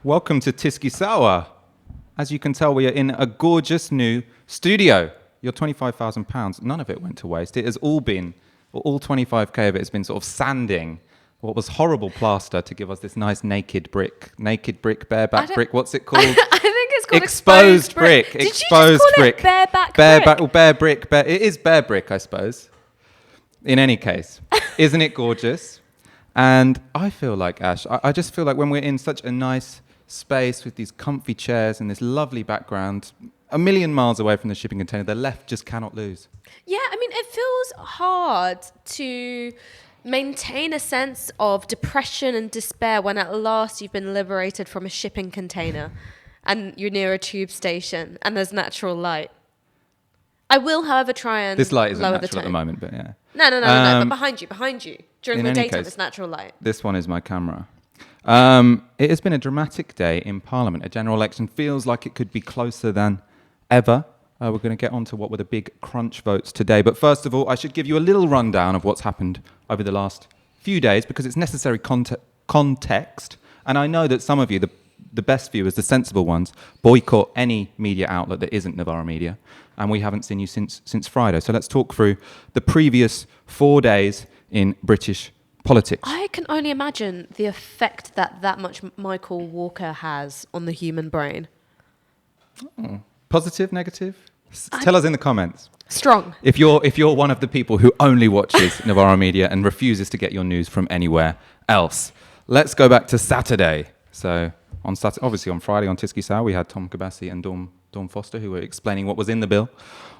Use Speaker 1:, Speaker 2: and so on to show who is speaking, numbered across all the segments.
Speaker 1: Welcome to Tiskisawa. As you can tell, we are in a gorgeous new studio. Your £25,000, none of it went to waste. It has all 25k of it has been sort of sanding what was horrible plaster to give us this nice naked brick, bareback brick. What's it called?
Speaker 2: I think it's called
Speaker 1: exposed brick.
Speaker 2: Did
Speaker 1: Exposed
Speaker 2: you just call
Speaker 1: brick.
Speaker 2: It bareback
Speaker 1: Bareback,
Speaker 2: brick?
Speaker 1: or bare brick. It is bare brick, I suppose. In any case, isn't it gorgeous? And I feel like, Ash, I just feel like when we're in such a nice space with these comfy chairs and this lovely background, a million miles away from the shipping container, the left just cannot lose.
Speaker 2: Yeah, I mean, it feels hard to maintain a sense of depression and despair when at last you've been liberated from a shipping container and you're near a tube station and there's natural light. I will, however, try and
Speaker 1: this light isn't
Speaker 2: lower
Speaker 1: natural at the moment, but yeah.
Speaker 2: No, but behind you. During the daytime,
Speaker 1: case,
Speaker 2: it's natural light.
Speaker 1: This one is my camera. It has been a dramatic day in Parliament. A general election feels like it could be closer than ever. We're going to get on to what were the big crunch votes today. But first of all, I should give you a little rundown of what's happened over the last few days because it's necessary context. And I know that some of you, the best viewers, the sensible ones, boycott any media outlet that isn't Novara Media. And we haven't seen you since Friday. So let's talk through the previous 4 days in British politics.
Speaker 2: I can only imagine the effect that much Michael Walker has on the human brain.
Speaker 1: Oh. Positive, negative? Tell us in the comments.
Speaker 2: Strong.
Speaker 1: If you're one of the people who only watches Novara Media and refuses to get your news from anywhere else. Let's go back to Saturday. So on Saturday, obviously on Friday on Tiskisawa, we had Tom Kabassi and Dawn Foster who were explaining what was in the bill.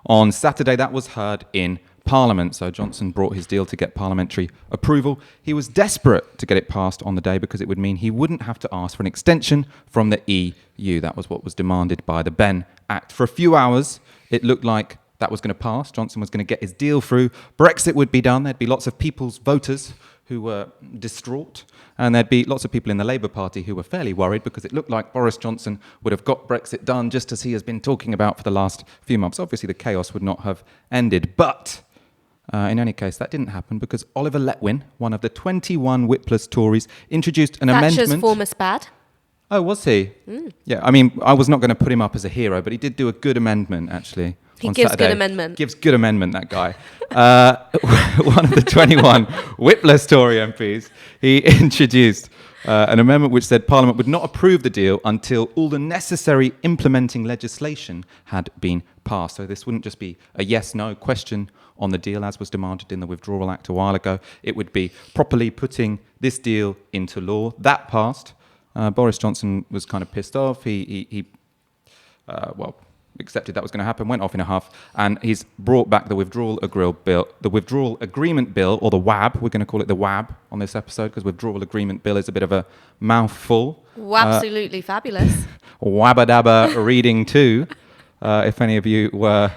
Speaker 1: On Saturday, that was heard in Parliament. So Johnson brought his deal to get parliamentary approval. He was desperate to get it passed on the day because it would mean he wouldn't have to ask for an extension from the EU. That was what was demanded by the Benn Act. For a few hours, it looked like that was going to pass. Johnson was going to get his deal through. Brexit would be done. There'd be lots of people's voters who were distraught. And there'd be lots of people in the Labour Party who were fairly worried because it looked like Boris Johnson would have got Brexit done just as he has been talking about for the last few months. Obviously, the chaos would not have ended. But in any case, that didn't happen because Oliver Letwin, one of the 21 Whipless Tories, introduced an amendment.
Speaker 2: Thatcher's former spad.
Speaker 1: Oh, was he? Yeah, I mean, I was not going to put him up as a hero, but he did do a good amendment, actually.
Speaker 2: He gives Saturday. Good amendment.
Speaker 1: Gives good amendment, that guy. One of the 21 Whipless Tory MPs, he introduced an amendment which said Parliament would not approve the deal until all the necessary implementing legislation had been passed. So this wouldn't just be a yes-no question on the deal, as was demanded in the Withdrawal Act a while ago. It would be properly putting this deal into law. That passed. Boris Johnson was kind of pissed off. He accepted that was going to happen, went off in a huff, and he's brought back the Withdrawal Agreement Bill, or the WAB. We're going to call it the WAB on this episode because Withdrawal Agreement Bill is a bit of a mouthful.
Speaker 2: Absolutely fabulous.
Speaker 1: WABA-DABA-READIng-TWO. If any of you were...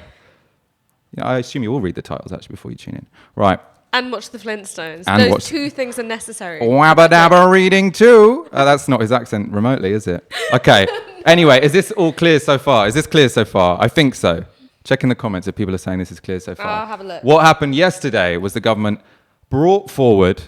Speaker 1: I assume you all read the titles, actually, before you tune in. Right.
Speaker 2: And watch the Flintstones. Those two things are necessary.
Speaker 1: WABA-DABA-READIng-TWO. That's not his accent remotely, is it? Okay. Anyway, is this all clear so far? Is this clear so far? I think so. Check in the comments if people are saying this is clear so far.
Speaker 2: I'll have a look.
Speaker 1: What happened yesterday was the government brought forward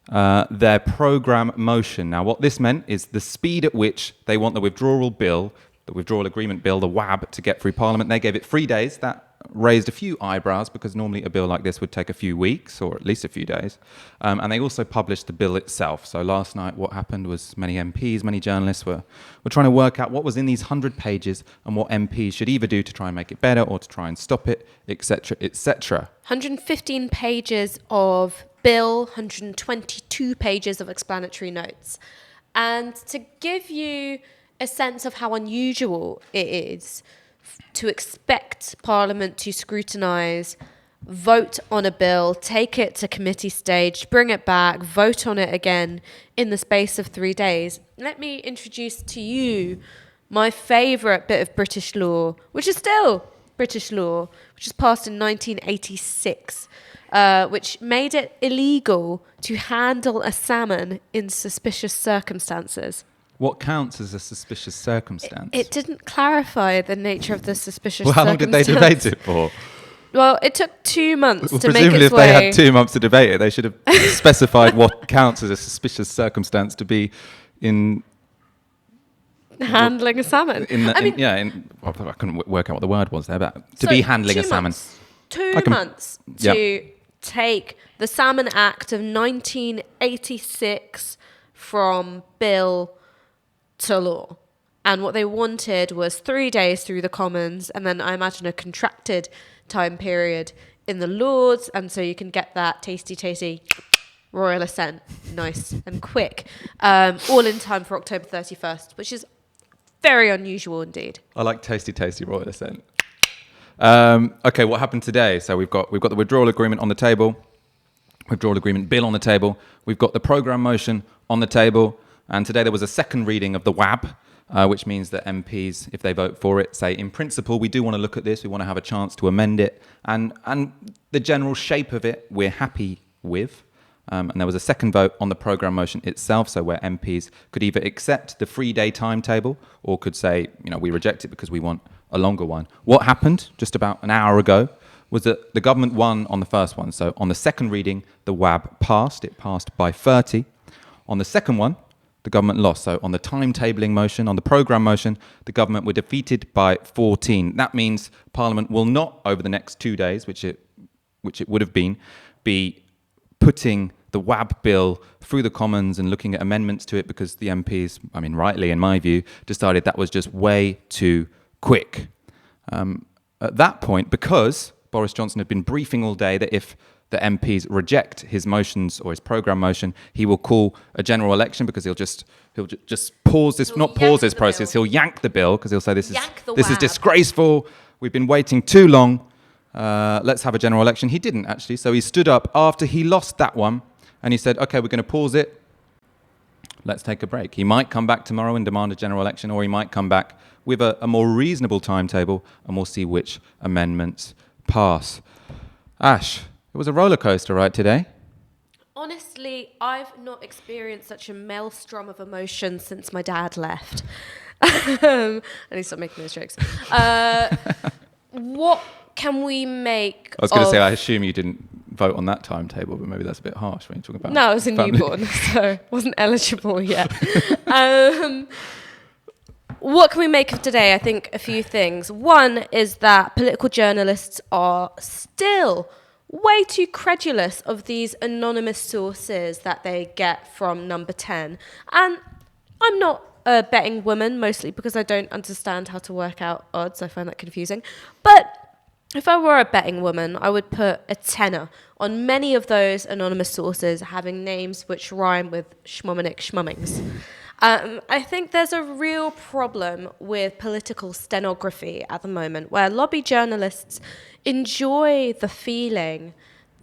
Speaker 1: their programme motion. Now, what this meant is the speed at which they want the Withdrawal Agreement Bill, the WAB, to get through Parliament. They gave it 3 days. That raised a few eyebrows because normally a bill like this would take a few weeks or at least a few days. And they also published the bill itself. So last night what happened was many MPs, many journalists were trying to work out what was in these 100 pages and what MPs should either do to try and make it better or to try and stop it, etc., etc.
Speaker 2: 115 pages of bill, 122 pages of explanatory notes. And to give you a sense of how unusual it is to expect Parliament to scrutinise, vote on a bill, take it to committee stage, bring it back, vote on it again in the space of 3 days. Let me introduce to you my favourite bit of British law, which is still British law, which was passed in 1986, which made it illegal to handle a salmon in suspicious circumstances.
Speaker 1: What counts as a suspicious circumstance?
Speaker 2: It didn't clarify the nature of the suspicious
Speaker 1: circumstance. Well, how long did they debate it for?
Speaker 2: Well, it took 2 months to make its way.
Speaker 1: Presumably if they had 2 months to debate it, they should have specified what counts as a suspicious circumstance to be in
Speaker 2: handling a salmon.
Speaker 1: I couldn't work out what the word was there, but to be handling a salmon.
Speaker 2: 2 months to take the Salmon Act of 1986 from bill to law. And what they wanted was 3 days through the Commons, and then I imagine a contracted time period in the Lords, and so you can get that tasty royal assent, nice and quick, all in time for October 31st, which is very unusual indeed.
Speaker 1: I like tasty royal assent. Okay, what happened today? So we've got the withdrawal agreement on the table, withdrawal agreement bill on the table. We've got the programme motion on the table, and today there was a second reading of the WAB, which means that MPs, if they vote for it, say in principle we do want to look at this, we want to have a chance to amend it, and the general shape of it we're happy with. And there was a second vote on the programme motion itself, so where MPs could either accept the 3-day timetable or could say, we reject it because we want a longer one. What happened just about an hour ago was that the government won on the first one. So on the second reading, the WAB passed. It passed by 30. On the second one, the government lost. So on the timetabling motion, on the programme motion, the government were defeated by 14. That means Parliament will not, over the next 2 days, which it would have been, be putting the WAB bill through the Commons and looking at amendments to it because the MPs, rightly in my view, decided that was just way too quick. At that point, because Boris Johnson had been briefing all day that if the MPs reject his motions or his programme motion, he will call a general election because he'll just pause this, not pause this process, he'll yank the bill because he'll say this is disgraceful, we've been waiting too long, let's have a general election. He didn't actually, so he stood up after he lost that one and he said, okay, we're going to pause it, let's take a break. He might come back tomorrow and demand a general election, or he might come back with a more reasonable timetable, and we'll see which amendments pass. Ash, it was a roller coaster, right, today?
Speaker 2: Honestly, I've not experienced such a maelstrom of emotion since my dad left. I need to stop making those jokes. What can we make
Speaker 1: I was going to say, I assume you didn't vote on that timetable, but maybe that's a bit harsh when you're talking about...
Speaker 2: No, I was a
Speaker 1: family.
Speaker 2: newborn, so wasn't eligible yet. What can we make of today? I think a few things. One is that political journalists are still way too credulous of these anonymous sources that they get from Number 10. And I'm not a betting woman, mostly because I don't understand how to work out odds. I find that confusing. But if I were a betting woman, I would put a tenner on many of those anonymous sources having names which rhyme with schmommenick schmummings. I think there's a real problem with political stenography at the moment, where lobby journalists enjoy the feeling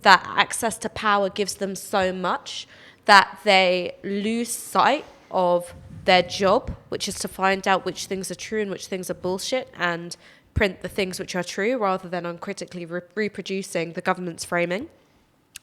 Speaker 2: that access to power gives them so much that they lose sight of their job, which is to find out which things are true and which things are bullshit, and print the things which are true rather than uncritically reproducing the government's framing.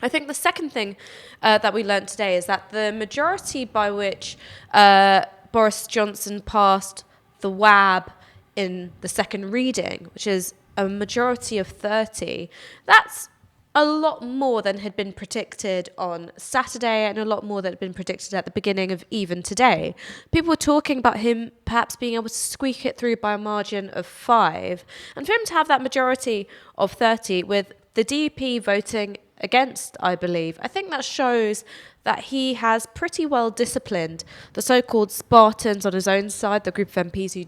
Speaker 2: I think the second thing that we learned today is that the majority by which Boris Johnson passed the WAB in the second reading, which is a majority of 30, that's a lot more than had been predicted on Saturday and a lot more than had been predicted at the beginning of even today. People were talking about him perhaps being able to squeak it through by a margin of 5. And for him to have that majority of 30 with the DUP voting against, I believe, I think that shows that he has pretty well disciplined the so-called Spartans on his own side, the group of MPs who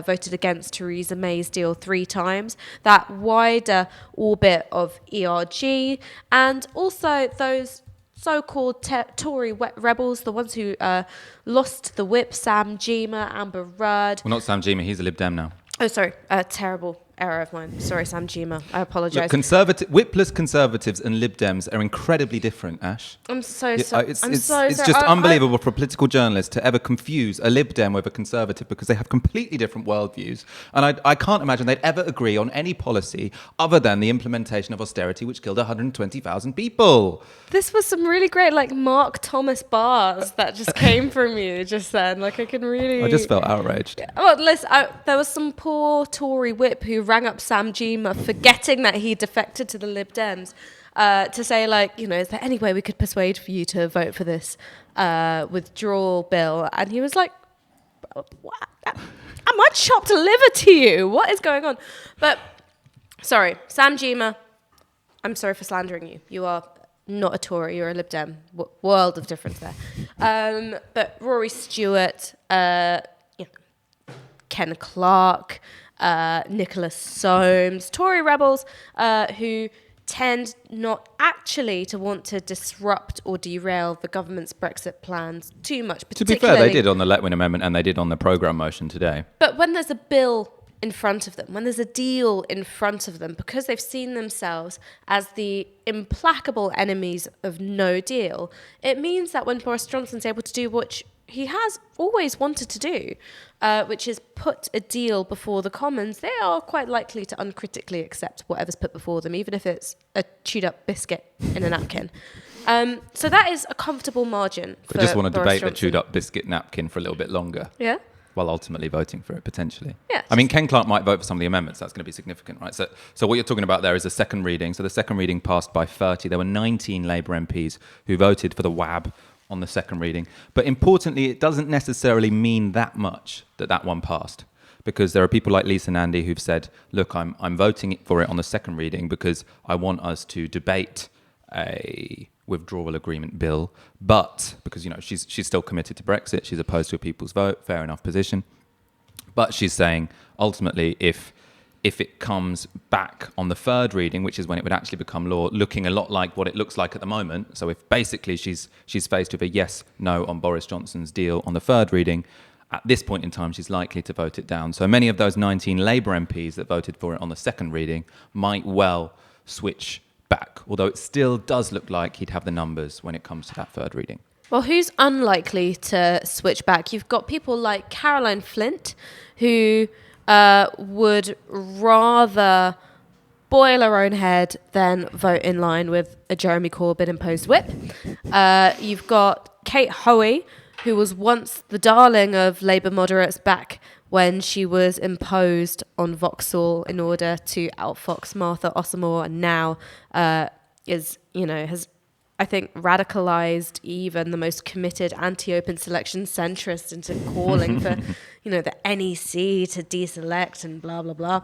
Speaker 2: voted against Theresa May's deal 3 times, that wider orbit of ERG, and also those so-called Tory rebels, the ones who lost the whip, Sam Gyimah, Amber Rudd.
Speaker 1: Well, not Sam Gyimah, he's a Lib Dem now.
Speaker 2: Oh, sorry, terrible error of mine. Sorry, Sam Gyimah. I apologise.
Speaker 1: Whipless Conservatives and Lib Dems are incredibly different, Ash.
Speaker 2: I'm so sorry.
Speaker 1: It's just unbelievable for political journalists to ever confuse a Lib Dem with a Conservative because they have completely different worldviews. And I can't imagine they'd ever agree on any policy other than the implementation of austerity, which killed 120,000 people.
Speaker 2: This was some really great, Mark Thomas bars that just came from you just then. I can really...
Speaker 1: I just felt outraged.
Speaker 2: Well, listen, there was some poor Tory whip who rang up Sam Gyimah, forgetting that he defected to the Lib Dems, to say, is there any way we could persuade you to vote for this withdrawal bill? And he was like, I might chopped a liver to you. What is going on? But, sorry, Sam Gyimah, I'm sorry for slandering you. You are not a Tory, you're a Lib Dem. World of difference there. But Rory Stewart, Ken Clarke, Nicholas Soames, Tory rebels who tend not actually to want to disrupt or derail the government's Brexit plans too much.
Speaker 1: To be fair, they did on the Letwin Amendment and they did on the programme motion today.
Speaker 2: But when there's a bill in front of them, when there's a deal in front of them, because they've seen themselves as the implacable enemies of no deal, it means that when Boris Johnson's able to do what he has always wanted to do, which is put a deal before the Commons, they are quite likely to uncritically accept whatever's put before them, even if it's a chewed up biscuit in a napkin. So that is a comfortable margin for
Speaker 1: I just want to
Speaker 2: Boris
Speaker 1: debate
Speaker 2: Johnson.
Speaker 1: the chewed up biscuit napkin for a little bit longer.
Speaker 2: Yeah.
Speaker 1: While ultimately voting for it, potentially.
Speaker 2: Yeah,
Speaker 1: I mean, Ken Clarke might vote for some of the amendments. That's going to be significant, right? So what you're talking about there is a second reading. So the second reading passed by 30. There were 19 Labour MPs who voted for the WAB on the second reading. But importantly, it doesn't necessarily mean that much that one passed, because there are people like Lisa Nandy who've said, look, I'm voting for it on the second reading because I want us to debate a Withdrawal Agreement Bill, but because, you know, she's still committed to Brexit, she's opposed to a people's vote, fair enough position. But she's saying, ultimately, if it comes back on the third reading, which is when it would actually become law, looking a lot like what it looks like at the moment, so if basically she's faced with a yes, no on Boris Johnson's deal on the third reading, at this point in time, she's likely to vote it down. So many of those 19 Labour MPs that voted for it on the second reading might well switch back, although it still does look like he'd have the numbers when it comes to that third reading.
Speaker 2: Well, who's unlikely to switch back? You've got people like Caroline Flint, who would rather boil her own head than vote in line with a Jeremy Corbyn imposed whip. You've got Kate Hoey, who was once the darling of Labour moderates back when she was imposed on Vauxhall in order to outfox Martha Ossamore, and now has, I think, radicalised even the most committed anti-open selection centrist into calling for, the NEC to deselect and blah, blah, blah.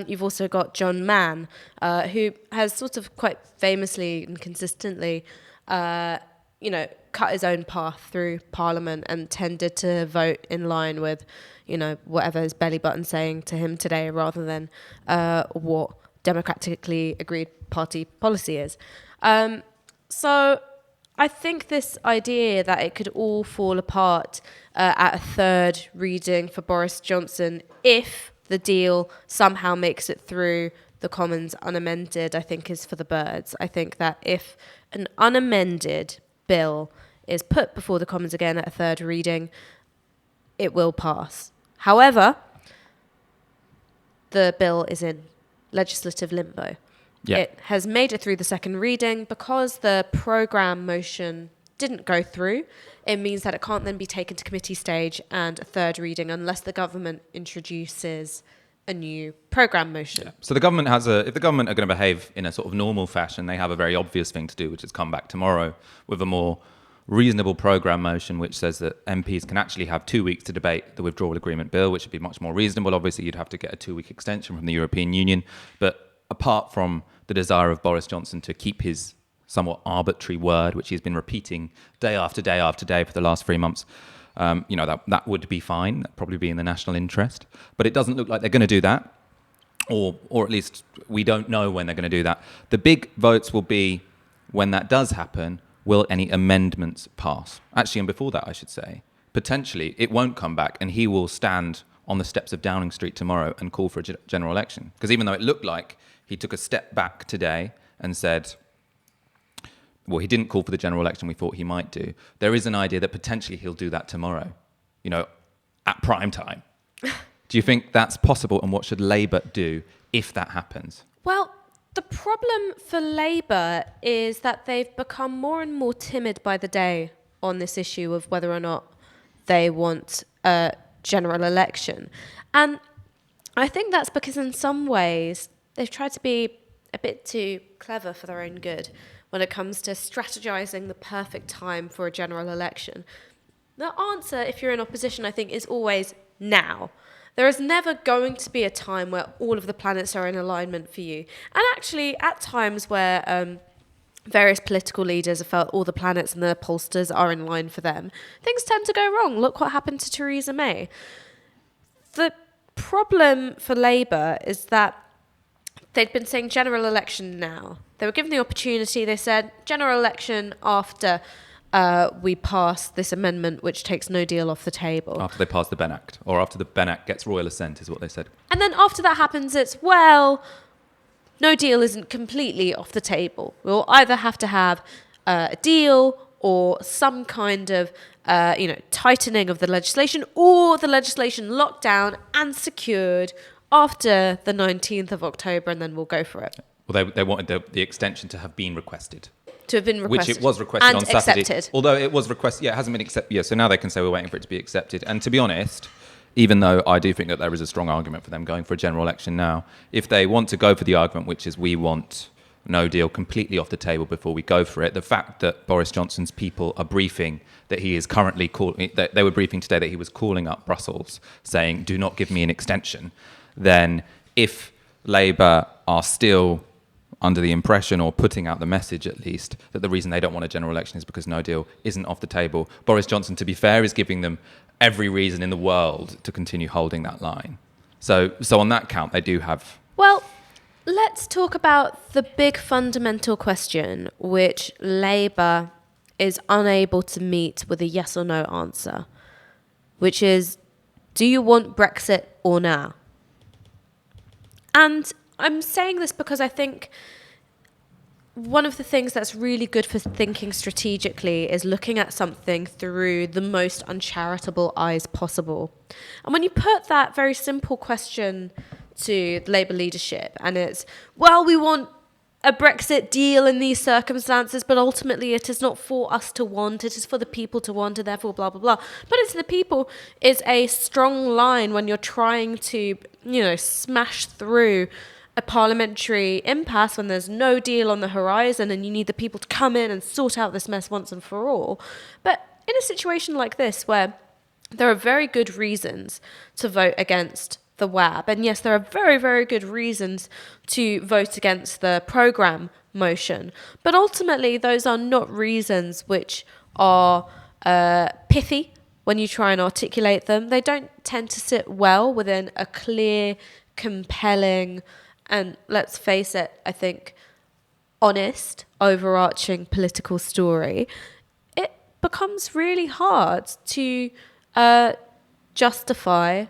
Speaker 2: You've also got John Mann, who has sort of quite famously and consistently, cut his own path through Parliament and tended to vote in line with, whatever his belly button's saying to him today, rather than what democratically agreed party policy is. So I think this idea that it could all fall apart at a third reading for Boris Johnson, if the deal somehow makes it through the Commons unamended, I think is for the birds. I think that if an unamended bill is put before the Commons again at a third reading, it will pass. However, the bill is in legislative limbo.
Speaker 1: Yeah.
Speaker 2: It has made it through the second reading. Because the programme motion didn't go through, it means that it can't then be taken to committee stage and a third reading unless the government introduces a new programme motion.
Speaker 1: Yeah. So the government if the government are going to behave in a sort of normal fashion, they have a very obvious thing to do, which is come back tomorrow with a more reasonable programme motion, which says that MPs can actually have 2 weeks to debate the Withdrawal Agreement Bill, which would be much more reasonable. Obviously, you'd have to get a 2-week extension from the European Union. But apart from the desire of Boris Johnson to keep his somewhat arbitrary word, which he's been repeating day after day after day for the last 3 months, that would be fine. That'd probably be in the national interest. But it doesn't look like they're going to do that, or at least we don't know when they're going to do that. The big votes will be when that does happen. Will any amendments pass? Actually, and before that, I should say, potentially it won't come back, and he will stand on the steps of Downing Street tomorrow and call for a general election. Because even though it looked like he took a step back today and said, well, he didn't call for the general election we thought he might do, there is an idea that potentially he'll do that tomorrow, at prime time. Do you think that's possible, and what should Labour do if that happens?
Speaker 2: Well, the problem for Labour is that they've become more and more timid by the day on this issue of whether or not they want a general election. And I think that's because in some ways they've tried to be a bit too clever for their own good when it comes to strategizing the perfect time for a general election. The answer, if you're in opposition, I think, is always now. There is never going to be a time where all of the planets are in alignment for you. And actually, at times where various political leaders have felt all the planets and the pollsters are in line for them, things tend to go wrong. Look what happened to Theresa May. The problem for Labour is that they'd been saying general election now. They were given the opportunity. They said general election after we pass this amendment, which takes no deal off the table.
Speaker 1: After they pass the Benn Act, or after the Benn Act gets royal assent, is what they said.
Speaker 2: And then after that happens, it's, well, no deal isn't completely off the table. We'll either have to have a deal or some kind of tightening of the legislation, or the legislation locked down and secured after the 19th of October, and then we'll go for it.
Speaker 1: Well, they wanted the extension to have been requested.
Speaker 2: To have been requested.
Speaker 1: Which it was requested on Saturday.
Speaker 2: Accepted.
Speaker 1: Although it was requested, it hasn't been accepted. Yeah, so now they can say we're waiting for it to be accepted. And to be honest, even though I do think that there is a strong argument for them going for a general election now, if they want to go for the argument, which is we want no deal completely off the table before we go for it, the fact that Boris Johnson's people are briefing that he is currently that they were briefing today that he was calling up Brussels saying, do not give me an extension, then if Labour are still under the impression, or putting out the message at least, that the reason they don't want a general election is because no deal isn't off the table, Boris Johnson, to be fair, is giving them every reason in the world to continue holding that line. So on that count, they do have...
Speaker 2: Well, let's talk about the big fundamental question, which Labour is unable to meet with a yes or no answer, which is, do you want Brexit or now? And I'm saying this because I think one of the things that's really good for thinking strategically is looking at something through the most uncharitable eyes possible. And when you put that very simple question to the Labour leadership, and it's, well, we want a Brexit deal in these circumstances, but ultimately it is not for us to want, it is for the people to want, and therefore blah, blah, blah. But it's the people is a strong line when you're trying to, smash through a parliamentary impasse when there's no deal on the horizon and you need the people to come in and sort out this mess once and for all. But in a situation like this, where there are very good reasons to vote against the WAB, and yes, there are very, very good reasons to vote against the programme motion, but ultimately those are not reasons which are pithy when you try and articulate them. They don't tend to sit well within a clear, compelling, and let's face it, I think, honest, overarching political story. It becomes really hard to justify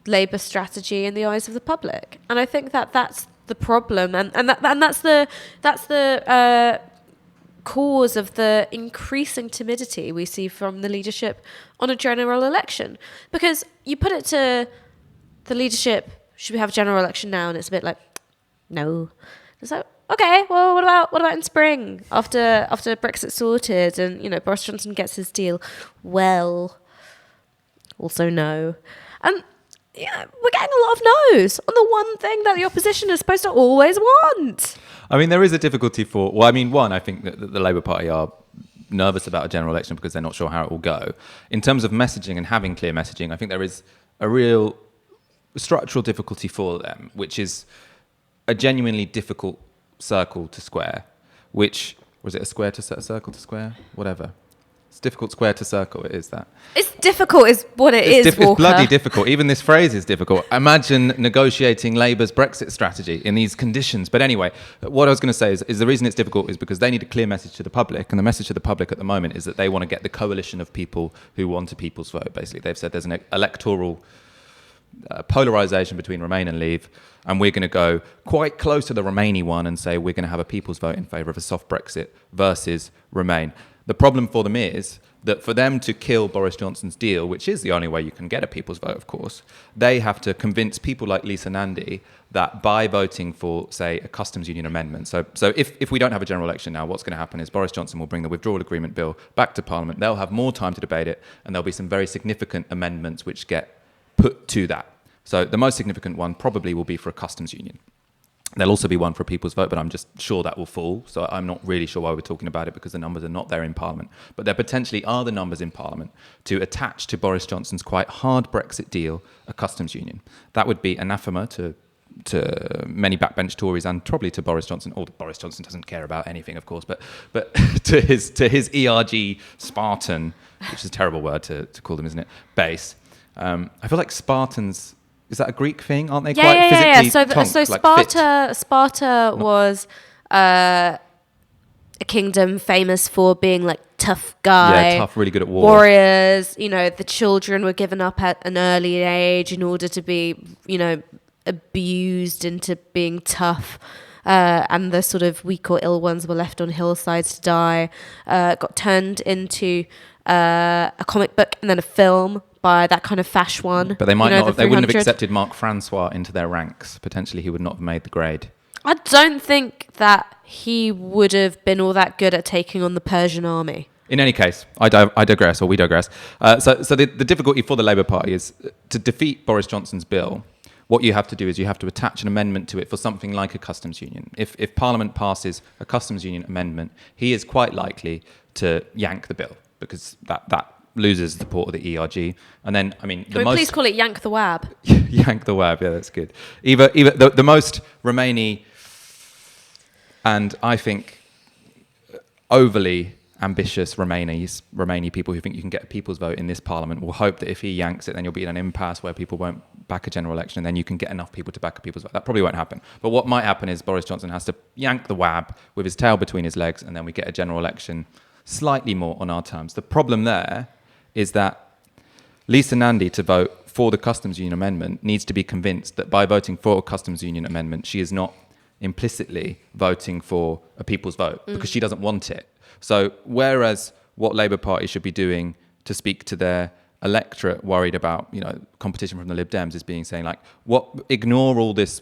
Speaker 2: Labour strategy in the eyes of the public, and I think that that's the problem, and that's the cause of the increasing timidity we see from the leadership on a general election. Because you put it to the leadership, should we have a general election now? And it's a bit like, no. It's like, okay, well, what about in spring after Brexit's sorted and Boris Johnson gets his deal? Well, also no. And we're getting a lot of no's on the one thing that the opposition is supposed to always want.
Speaker 1: I mean, there is a difficulty one, I think that the Labour Party are nervous about a general election because they're not sure how it will go. In terms of messaging and having clear messaging, I think there is a real structural difficulty for them, which is a genuinely difficult circle to square, which, was it a square to a circle to square? Whatever. It's difficult square to circle, it is that.
Speaker 2: It's difficult is what it is, Walker.
Speaker 1: It's bloody difficult. Even this phrase is difficult. Imagine negotiating Labour's Brexit strategy in these conditions. But anyway, what I was going to say is the reason it's difficult is because they need a clear message to the public, and the message to the public at the moment is that they want to get the coalition of people who want a people's vote, basically. They've said there's an electoral polarisation between Remain and Leave, and we're going to go quite close to the Remainy one and say we're going to have a people's vote in favour of a soft Brexit versus Remain. The problem for them is that for them to kill Boris Johnson's deal, which is the only way you can get a people's vote, of course, they have to convince people like Lisa Nandy that by voting for, say, a customs union amendment. So if we don't have a general election now, what's going to happen is Boris Johnson will bring the Withdrawal Agreement Bill back to Parliament. They'll have more time to debate it, and there'll be some very significant amendments which get put to that. So the most significant one probably will be for a customs union. There'll also be one for a people's vote, but I'm just sure that will fall. So I'm not really sure why we're talking about it, because the numbers are not there in Parliament. But there potentially are the numbers in Parliament to attach to Boris Johnson's quite hard Brexit deal a customs union. That would be anathema to many backbench Tories and probably to Boris Johnson. Although Boris Johnson doesn't care about anything, of course, but to his ERG Spartan, which is a terrible word to call them, isn't it? Base. I feel like Spartans. Is that a Greek thing? Aren't they quite physically
Speaker 2: So Sparta was a kingdom famous for being like tough guy.
Speaker 1: Yeah, tough, really good at war.
Speaker 2: Warriors. The children were given up at an early age in order to be, abused into being tough. And the sort of weak or ill ones were left on hillsides to die. Got turned into a comic book and then a film by that kind of fash one.
Speaker 1: But they might not. They wouldn't have accepted Mark Francois into their ranks. Potentially, he would not have made the grade.
Speaker 2: I don't think that he would have been all that good at taking on the Persian army.
Speaker 1: In any case, I digress, or we digress. So the difficulty for the Labour Party is to defeat Boris Johnson's bill. What you have to do is you have to attach an amendment to it for something like a customs union. If Parliament passes a customs union amendment, he is quite likely to yank the bill, because that loses the support of the ERG. And then,
Speaker 2: Can we please call it yank the WAB?
Speaker 1: Yank the WAB, yeah, that's good. Either the most Remainy and I think overly ambitious Remainy people who think you can get a people's vote in this Parliament will hope that if he yanks it, then you'll be in an impasse where people won't back a general election, and then you can get enough people to back a people's vote. That probably won't happen. But what might happen is Boris Johnson has to yank the WAB with his tail between his legs, and then we get a general election slightly more on our terms. The problem there is that Lisa Nandy, to vote for the customs union amendment, needs to be convinced that by voting for a customs union amendment, she is not implicitly voting for a people's vote, because she doesn't want it. So whereas what Labour Party should be doing to speak to their electorate worried about, competition from the Lib Dems is saying like, ignore all this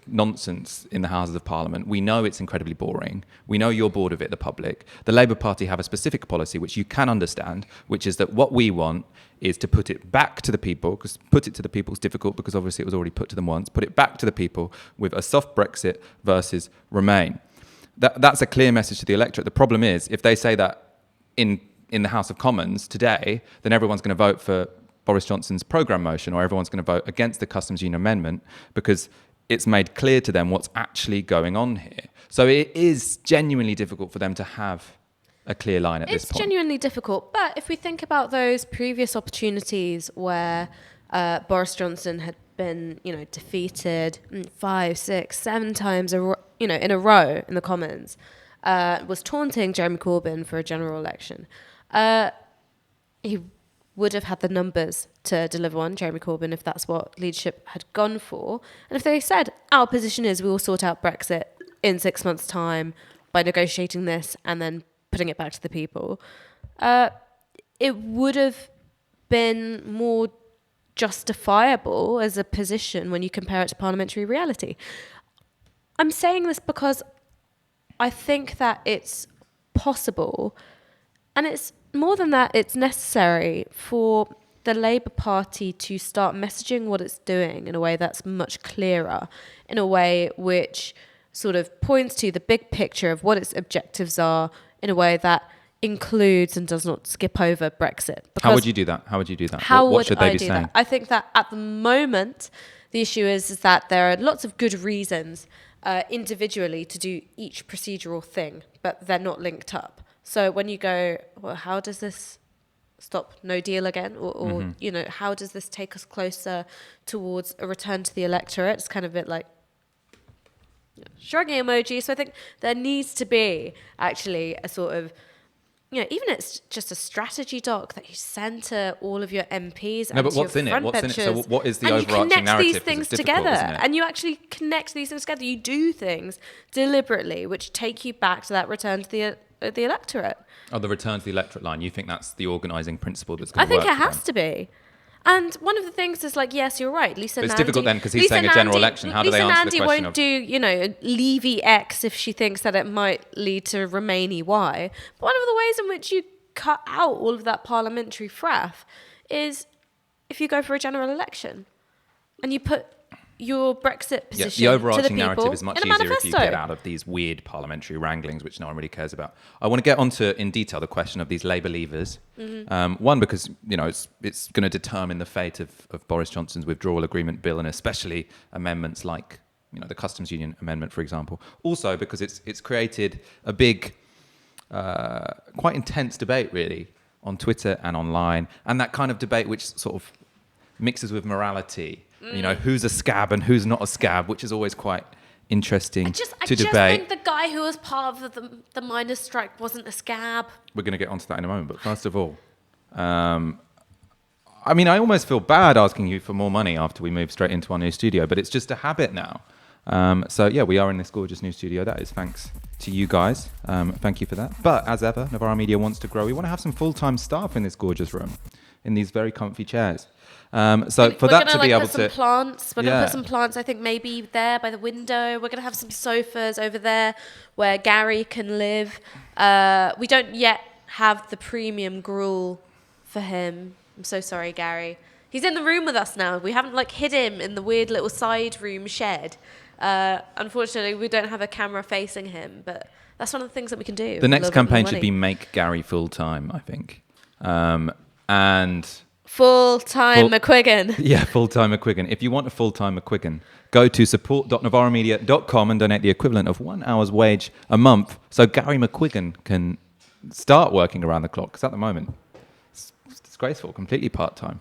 Speaker 1: nonsense in the Houses of Parliament. We know it's incredibly boring. We know you're bored of it, the public. The Labour Party have a specific policy which you can understand, which is that what we want is to put it back to the people, because put it to the people is difficult because obviously it was already put to them once, put it back to the people with a soft Brexit versus Remain. That's a clear message to the electorate. The problem is, if they say that in the House of Commons today, then everyone's going to vote for Boris Johnson's programme motion, or everyone's going to vote against the customs union amendment, because it's made clear to them what's actually going on here. So it is genuinely difficult for them to have a clear line at this point.
Speaker 2: It's genuinely difficult. But if we think about those previous opportunities where Boris Johnson had been, defeated 5, 6, 7 times, in a row in the Commons, was taunting Jeremy Corbyn for a general election, he would have had the numbers to deliver on Jeremy Corbyn if that's what leadership had gone for. And if they said, our position is we will sort out Brexit in 6 months' time by negotiating this and then putting it back to the people, it would have been more justifiable as a position when you compare it to parliamentary reality. I'm saying this because I think that it's possible, and it's more than that, it's necessary for the Labour Party to start messaging what it's doing in a way that's much clearer, in a way which sort of points to the big picture of what its objectives are, in a way that includes and does not skip over Brexit.
Speaker 1: How would you do that? What should they be saying?
Speaker 2: I think that at the moment, the issue is that there are lots of good reasons individually to do each procedural thing, but they're not linked up. So when you go, well, how does this stop no deal again? Or how does this take us closer towards a return to the electorate? It's kind of a bit like shrugging emoji. So I think there needs to be actually a sort of, even it's just a strategy doc that you send to all of your MPs.
Speaker 1: No, but what's in it? So what is the overarching narrative?
Speaker 2: And you connect these things together. And you actually connect these things together. You do things deliberately which take you back to that return to the electorate.
Speaker 1: Oh, the return to the electorate line. You think that's the organising principle that's going to work?
Speaker 2: I think it has to be. And one of the things is like, yes, you're right, Lisa Nandy.
Speaker 1: It's difficult then because he's saying a general election. How do they answer the question?
Speaker 2: Lisa Nandy won't do, Levy X if she thinks that it might lead to Remainy Y. But one of the ways in which you cut out all of that parliamentary faff is if you go for a general election and you put your Brexit position
Speaker 1: the overarching
Speaker 2: to the people
Speaker 1: narrative is much
Speaker 2: in a
Speaker 1: easier if you
Speaker 2: manifesto.
Speaker 1: get out of these weird parliamentary wranglings, which no one really cares about. I want to get onto in detail the question of these Labour leavers. One, because it's going to determine the fate of Boris Johnson's Withdrawal Agreement Bill, and especially amendments like the Customs Union Amendment, for example. Also, because it's created a big, quite intense debate, really, on Twitter and online, and that kind of debate which sort of mixes with morality. Who's a scab and who's not a scab, which is always quite interesting to debate.
Speaker 2: I just think the guy who was part of the miners' strike wasn't a scab.
Speaker 1: We're going to get onto that in a moment, but first of all, I almost feel bad asking you for more money after we move straight into our new studio, but it's just a habit now. We are in this gorgeous new studio. That is thanks to you guys. Thank you for that. But as ever, Novara Media wants to grow. We want to have some full-time staff in this gorgeous room, in these very comfy chairs. We're going to put some
Speaker 2: plants. We're going to put some plants, I think, maybe there by the window. We're going to have some sofas over there where Gary can live. We don't yet have the premium gruel for him. I'm so sorry, Gary. He's in the room with us now. We haven't hid him in the weird little side room shed. Unfortunately, we don't have a camera facing him, but that's one of the things that we can do.
Speaker 1: The next campaign should be make Gary full-time, I think. And...
Speaker 2: Full-time McQuiggan.
Speaker 1: Yeah, full-time McQuiggan. If you want a full-time McQuiggan, go to support.novaramedia.com and donate the equivalent of 1 hour's wage a month so Gary McQuiggan can start working around the clock. Because at the moment, it's disgraceful, completely part-time.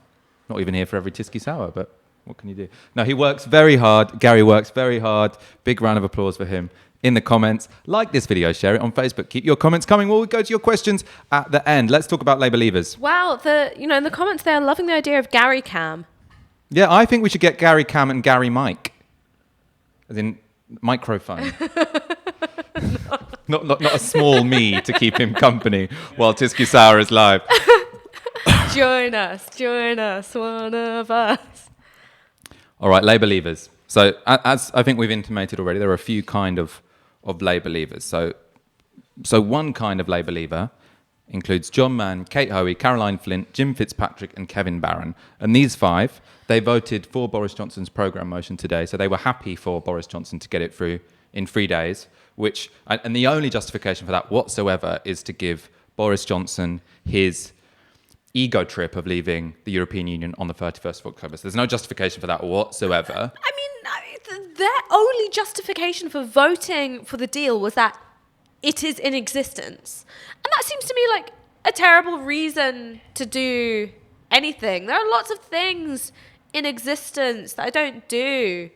Speaker 1: Not even here for every Tisky Sour, but what can you do? No, he works very hard. Gary works very hard. Big round of applause for him. In the comments, like this video, share it on Facebook. Keep your comments coming. We'll go to your questions at the end. Let's talk about Labour leavers.
Speaker 2: Wow, in the comments they're loving the idea of Gary Cam.
Speaker 1: Yeah, I think we should get Gary Cam and Gary Mike, as in microphone. not a small me to keep him company while Tisky Sour is live.
Speaker 2: Join us, one of us.
Speaker 1: All right, Labour leavers. So as I think we've intimated already, there are a few kind of Labour leavers. So one kind of Labour leaver includes John Mann, Kate Hoey, Caroline Flint, Jim Fitzpatrick and Kevin Barron. And these five, they voted for Boris Johnson's programme motion today. So they were happy for Boris Johnson to get it through in 3 days, and the only justification for that whatsoever is to give Boris Johnson his ego trip of leaving the European Union on the 31st of October. So there's no justification for that whatsoever.
Speaker 2: Their only justification for voting for the deal was that it is in existence. And that seems to me like a terrible reason to do anything. There are lots of things in existence that I don't do.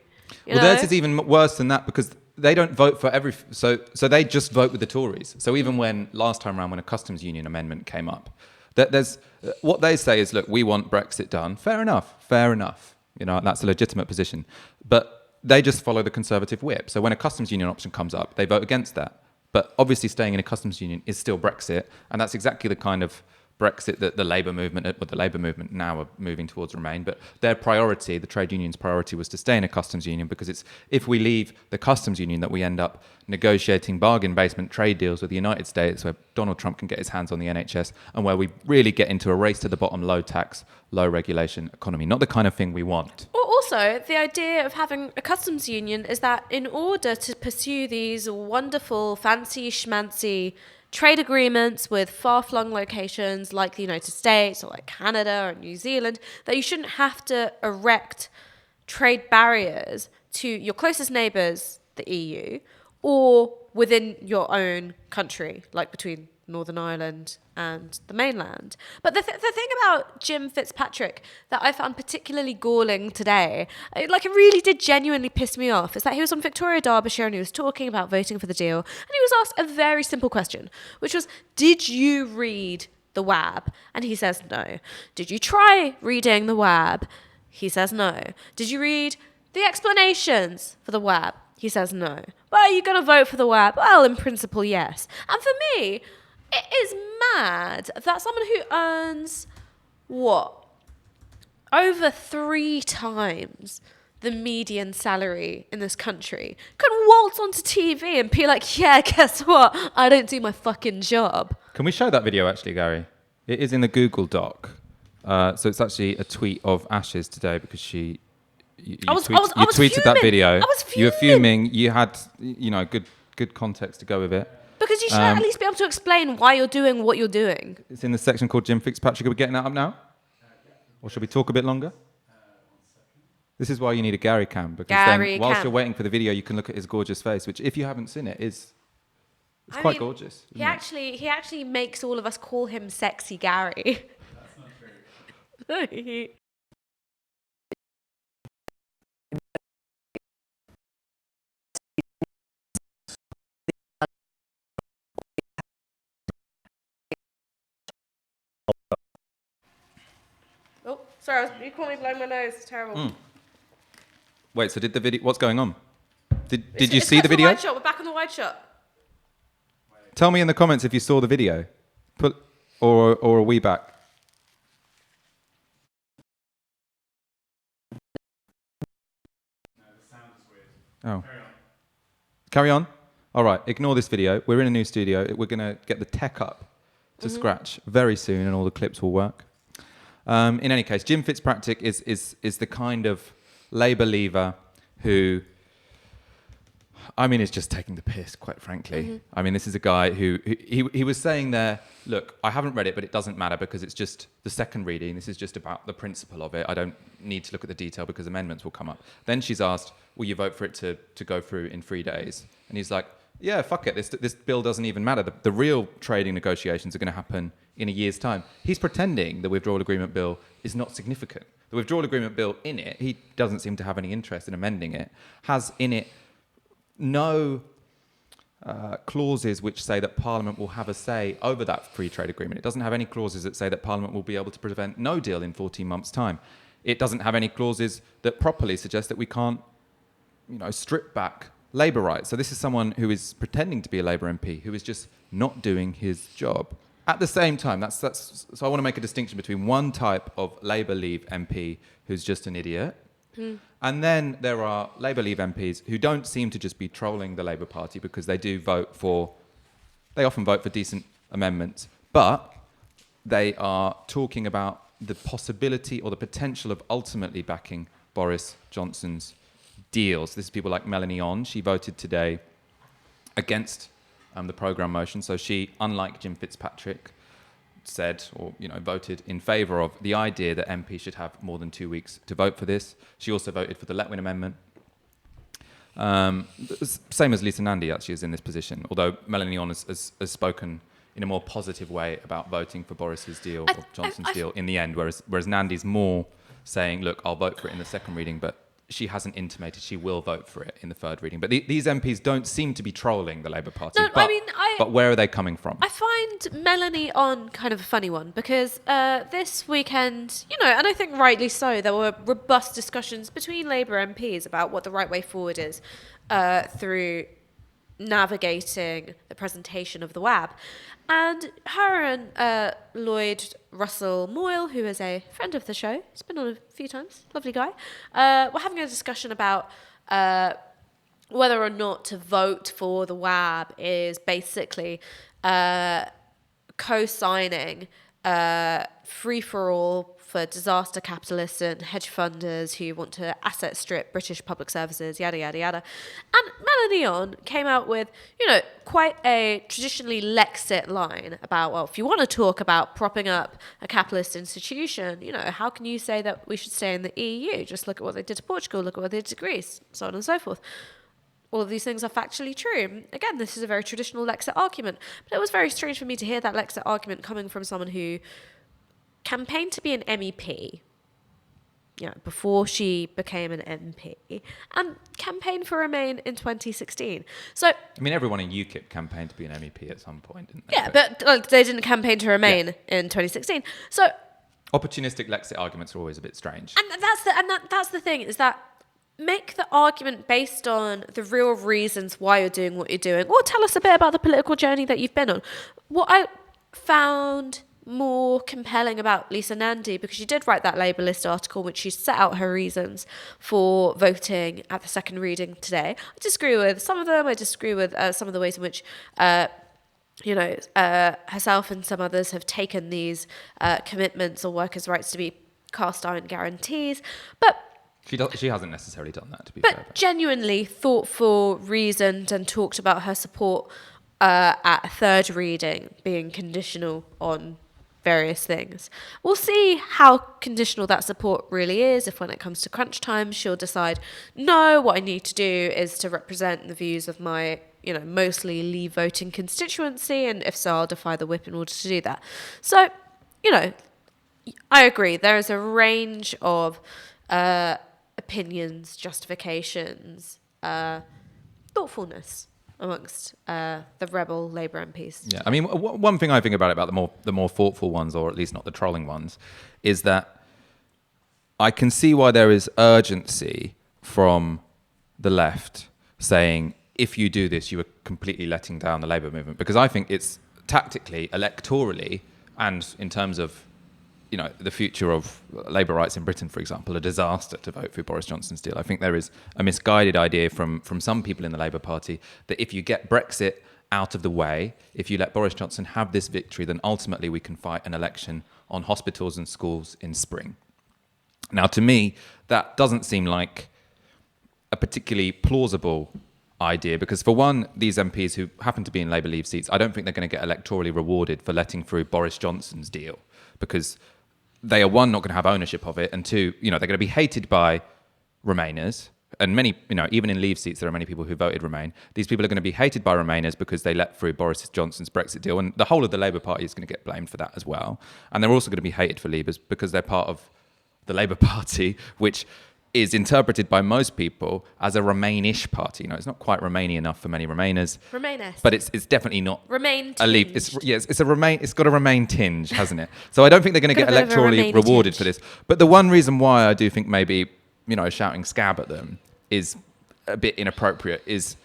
Speaker 1: Theirs is even worse than that because they don't vote for so they just vote with the Tories. So even when last time around when a customs union amendment came up, there's what they say is, look, we want Brexit done. Fair enough. That's a legitimate position. But they just follow the Conservative whip. So when a customs union option comes up, they vote against that. But obviously staying in a customs union is still Brexit. And that's exactly the kind of Brexit that the Labour movement now are moving towards Remain. But their priority, the trade union's priority, was to stay in a customs union because it's if we leave the customs union that we end up negotiating bargain basement trade deals with the United States where Donald Trump can get his hands on the NHS and where we really get into a race to the bottom, low tax, low regulation economy. Not the kind of thing we want.
Speaker 2: Also, the idea of having a customs union is that in order to pursue these wonderful, fancy, schmancy trade agreements with far-flung locations like the United States or like Canada or New Zealand, that you shouldn't have to erect trade barriers to your closest neighbours, the EU, or within your own country, like between Northern Ireland and the mainland. But the thing about Jim Fitzpatrick that I found particularly galling today, it really did genuinely piss me off, is that he was on Victoria Derbyshire and he was talking about voting for the deal, and he was asked a very simple question, which was, did you read the WAB? And he says no. Did you try reading the WAB? He says no. Did you read the explanations for the WAB? He says no. Well, are you going to vote for the WAB? Well, in principle, yes. And for me, it is mad that someone who earns, over 3 times the median salary in this country can waltz onto TV and be like, yeah, guess what? I don't do my fucking job.
Speaker 1: Can we show that video, actually, Gary? It is in the Google Doc. So it's actually a tweet of Ash's today because she you
Speaker 2: I was
Speaker 1: tweeted that
Speaker 2: fuming.
Speaker 1: video.
Speaker 2: I was
Speaker 1: You were
Speaker 2: fuming.
Speaker 1: fuming. You had, good context to go with it.
Speaker 2: Because you should at least be able to explain why you're doing what you're doing.
Speaker 1: It's in the section called Jim Fitzpatrick. Are we getting that up now? Or should we talk a bit longer? This is why you need a Gary cam, because then whilst you're waiting for the video, you can look at his gorgeous face, which, if you haven't seen it, it's quite gorgeous.
Speaker 2: He actually makes all of us call him Sexy Gary. That's not true. Oh, sorry, you caught me blowing my nose. It's terrible.
Speaker 1: Wait, so did the video? What's going on? Did you see the video?
Speaker 2: Wide shot. We're back on the wide shot.
Speaker 1: Tell me in the comments if you saw the video. Or are we back? No, the sound is weird. Oh. Carry on. All right, ignore this video. We're in a new studio. We're going to get the tech up to scratch very soon, and all the clips will work. In any case, Jim Fitzpatrick is the kind of Labour leaver who, is just taking the piss, quite frankly. This is a guy who he was saying there, look, I haven't read it, but it doesn't matter because it's just the second reading. This is just about the principle of it. I don't need to look at the detail because amendments will come up. Then she's asked, will you vote for it to go through in 3 days? And he's like, yeah, fuck it. This bill doesn't even matter. The real trading negotiations are going to happen in a year's time. He's pretending the Withdrawal Agreement Bill is not significant. The Withdrawal Agreement Bill, in it, he doesn't seem to have any interest in amending it, has in it no clauses which say that Parliament will have a say over that free trade agreement. It doesn't have any clauses that say that Parliament will be able to prevent no deal in 14 months' time. It doesn't have any clauses that properly suggest that we can't, strip back Labour rights. So this is someone who is pretending to be a Labour MP, who is just not doing his job. At the same time, so I want to make a distinction between one type of Labour Leave MP who's just an idiot, and then there are Labour Leave MPs who don't seem to just be trolling the Labour Party because they often vote for decent amendments, but they are talking about the possibility or the potential of ultimately backing Boris Johnson's deals. This is people like Melanie On. She voted today against the programme motion. So she, unlike Jim Fitzpatrick, said or voted in favour of the idea that MPs should have more than 2 weeks to vote for this. She also voted for the Letwin Amendment. Same as Lisa Nandy actually is in this position, although Melanie On has spoken in a more positive way about voting for Boris's deal or Johnson's deal in the end, whereas Nandy's more saying, look, I'll vote for it in the second reading, but she hasn't intimated she will vote for it in the third reading. But these MPs don't seem to be trolling the Labour Party. No, but where are they coming from?
Speaker 2: I find Melanie On kind of a funny one because this weekend, and I think rightly so, there were robust discussions between Labour MPs about what the right way forward is through navigating the presentation of the WAB. And her and Lloyd Russell Moyle, who is a friend of the show, he's been on a few times, lovely guy, we're having a discussion about whether or not to vote for the WAB is basically co-signing free-for-all for disaster capitalists and hedge funders who want to asset strip British public services, yada, yada, yada. And Melanie On came out with, quite a traditionally Lexit line about, well, if you want to talk about propping up a capitalist institution, how can you say that we should stay in the EU? Just look at what they did to Portugal, look at what they did to Greece, so on and so forth. All of these things are factually true. Again, this is a very traditional Lexit argument. But it was very strange for me to hear that Lexit argument coming from someone who campaigned to be an MEP, before she became an MP, and campaigned for Remain in 2016. So,
Speaker 1: everyone in UKIP campaigned to be an MEP at some point, didn't they?
Speaker 2: Yeah, but they didn't campaign to Remain in 2016. So,
Speaker 1: opportunistic Lexit arguments are always a bit strange.
Speaker 2: And that's the thing, is that make the argument based on the real reasons why you're doing what you're doing, or tell us a bit about the political journey that you've been on. What I found more compelling about Lisa Nandy, because she did write that Labour List article which she set out her reasons for voting at the second reading today. I disagree with some of them. I disagree with some of the ways in which herself and some others have taken these commitments or workers' rights to be cast iron guarantees. But
Speaker 1: She hasn't necessarily done that, to be
Speaker 2: but
Speaker 1: fair.
Speaker 2: genuinely thoughtful, reasoned, and talked about her support at third reading being conditional on various things. We'll see how conditional that support really is. If when it comes to crunch time, she'll decide, no, what I need to do is to represent the views of my, mostly Leave voting constituency, and if so, I'll defy the whip in order to do that. So, I agree. There is a range of opinions, justifications, thoughtfulness amongst the rebel Labour MPs.
Speaker 1: Yeah, I mean, one thing I think about the more thoughtful ones, or at least not the trolling ones, is that I can see why there is urgency from the left saying, if you do this, you are completely letting down the Labour movement. Because I think it's tactically, electorally, and in terms of the future of labour rights in Britain, for example, a disaster to vote for Boris Johnson's deal. I think there is a misguided idea from some people in the Labour Party that if you get Brexit out of the way, if you let Boris Johnson have this victory, then ultimately we can fight an election on hospitals and schools in spring. Now, to me, that doesn't seem like a particularly plausible idea, because for one, these MPs who happen to be in Labour Leave seats, I don't think they're going to get electorally rewarded for letting through Boris Johnson's deal, because they are, one, not going to have ownership of it, and two, they're going to be hated by Remainers. And many, even in Leave seats, there are many people who voted Remain. These people are going to be hated by Remainers because they let through Boris Johnson's Brexit deal. And the whole of the Labour Party is going to get blamed for that as well. And they're also going to be hated for Leavers because they're part of the Labour Party, which is interpreted by most people as a Remainish party. It's not quite Remainy enough for many Remainers.
Speaker 2: Remainist.
Speaker 1: But it's definitely not
Speaker 2: Remain
Speaker 1: a Leave.
Speaker 2: tinged.
Speaker 1: It's a Remain. It's got a Remain tinge, hasn't it? So I don't think they're going to get
Speaker 2: Got a bit of a
Speaker 1: electorally
Speaker 2: Remain
Speaker 1: rewarded
Speaker 2: tinge.
Speaker 1: for this. But the one reason why I do think maybe shouting scab at them is a bit inappropriate is,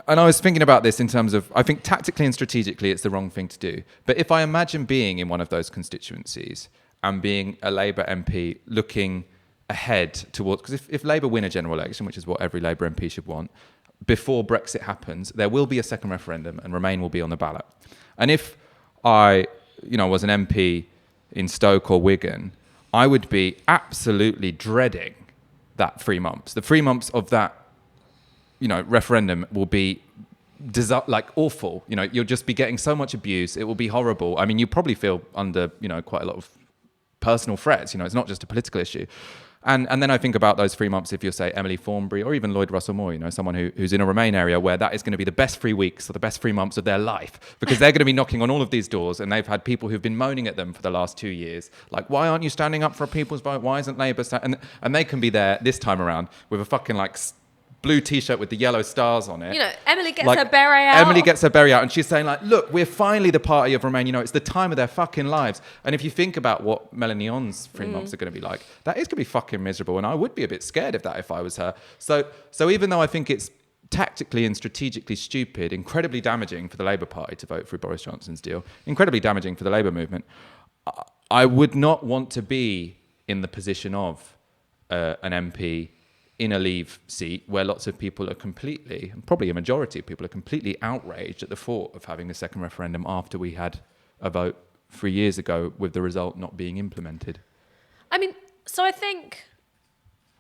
Speaker 1: and I was thinking about this in terms of, I think tactically and strategically it's the wrong thing to do. But if I imagine being in one of those constituencies and being a Labour MP looking ahead towards, because if Labour win a general election, which is what every Labour MP should want, before Brexit happens, there will be a second referendum and Remain will be on the ballot. And if I, was an MP in Stoke or Wigan, I would be absolutely dreading that 3 months. The 3 months of that, referendum will be awful. You'll just be getting so much abuse. It will be horrible. I mean, you probably feel under, quite a lot of personal threats. It's not just a political issue. And then I think about those 3 months if you're, say, Emily Thornberry or even Lloyd Russell Moore, someone who's in a Remain area where that is going to be the best 3 weeks or the best 3 months of their life, because they're going to be knocking on all of these doors and they've had people who've been moaning at them for the last 2 years. Like, why aren't you standing up for a people's vote? Why isn't Labour and they can be there this time around with a fucking blue T-shirt with the yellow stars on it.
Speaker 2: Emily gets her beret out.
Speaker 1: Emily gets her beret out and she's saying look, we're finally the party of Remain. It's the time of their fucking lives. And if you think about what Melanie On's 3 months are going to be like, that is going to be fucking miserable. And I would be a bit scared of that if I was her. So even though I think it's tactically and strategically stupid, incredibly damaging for the Labour Party to vote for Boris Johnson's deal, incredibly damaging for the Labour movement, I would not want to be in the position of an MP in a Leave seat where lots of people are completely, and probably a majority of people are completely outraged at the thought of having a second referendum after we had a vote 3 years ago with the result not being implemented.
Speaker 2: I mean, so I think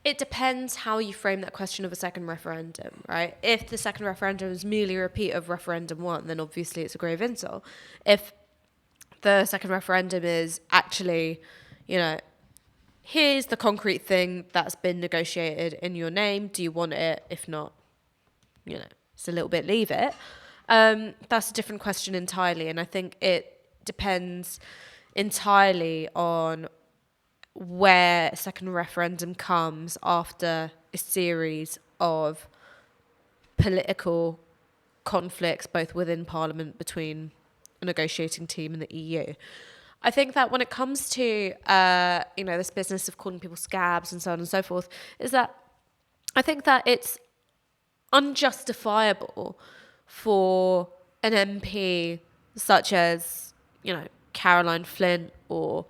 Speaker 2: it depends how you frame that question of a second referendum, right? If the second referendum is merely a repeat of referendum 1, then obviously it's a grave insult. If the second referendum is actually, here's the concrete thing that's been negotiated in your name. Do you want it? If not, it's a little bit leave it. That's a different question entirely. And I think it depends entirely on where a second referendum comes after a series of political conflicts, both within Parliament, between a negotiating team and the EU. I think that when it comes to, this business of calling people scabs and so on and so forth, is that I think that it's unjustifiable for an MP such as, Caroline Flint or,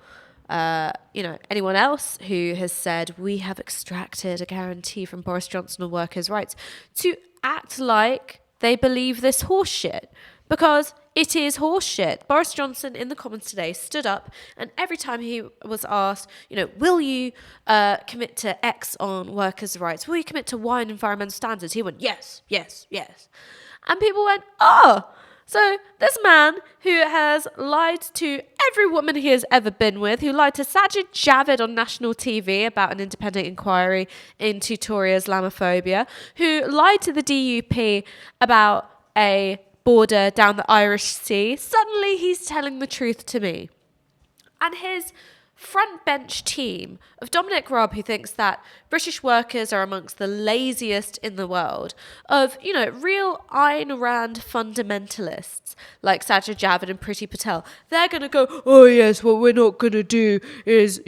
Speaker 2: anyone else who has said, we have extracted a guarantee from Boris Johnson on workers' rights, to act like they believe this horse shit. Because it is horseshit. Boris Johnson in the Commons today stood up, and every time he was asked, will you commit to X on workers' rights? Will you commit to Y on environmental standards? He went, yes, yes, yes. And people went, oh. So this man who has lied to every woman he has ever been with, who lied to Sajid Javid on national TV about an independent inquiry into Tory Islamophobia, who lied to the DUP about a border down the Irish Sea, suddenly he's telling the truth to me. And his front bench team of Dominic Raab, who thinks that British workers are amongst the laziest in the world, of, real Ayn Rand fundamentalists like Sajid Javid and Priti Patel, they're going to go, oh yes, what we're not going to do is,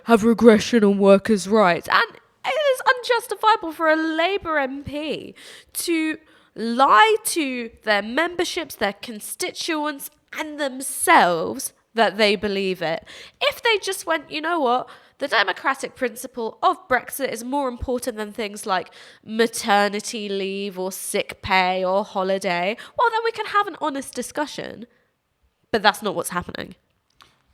Speaker 2: have regression on workers' rights. And it is unjustifiable for a Labour MP to lie to their memberships, their constituents, and themselves that they believe it. If they just went, you know what, the democratic principle of Brexit is more important than things like maternity leave or sick pay or holiday, well, then we can have an honest discussion. But that's not what's happening.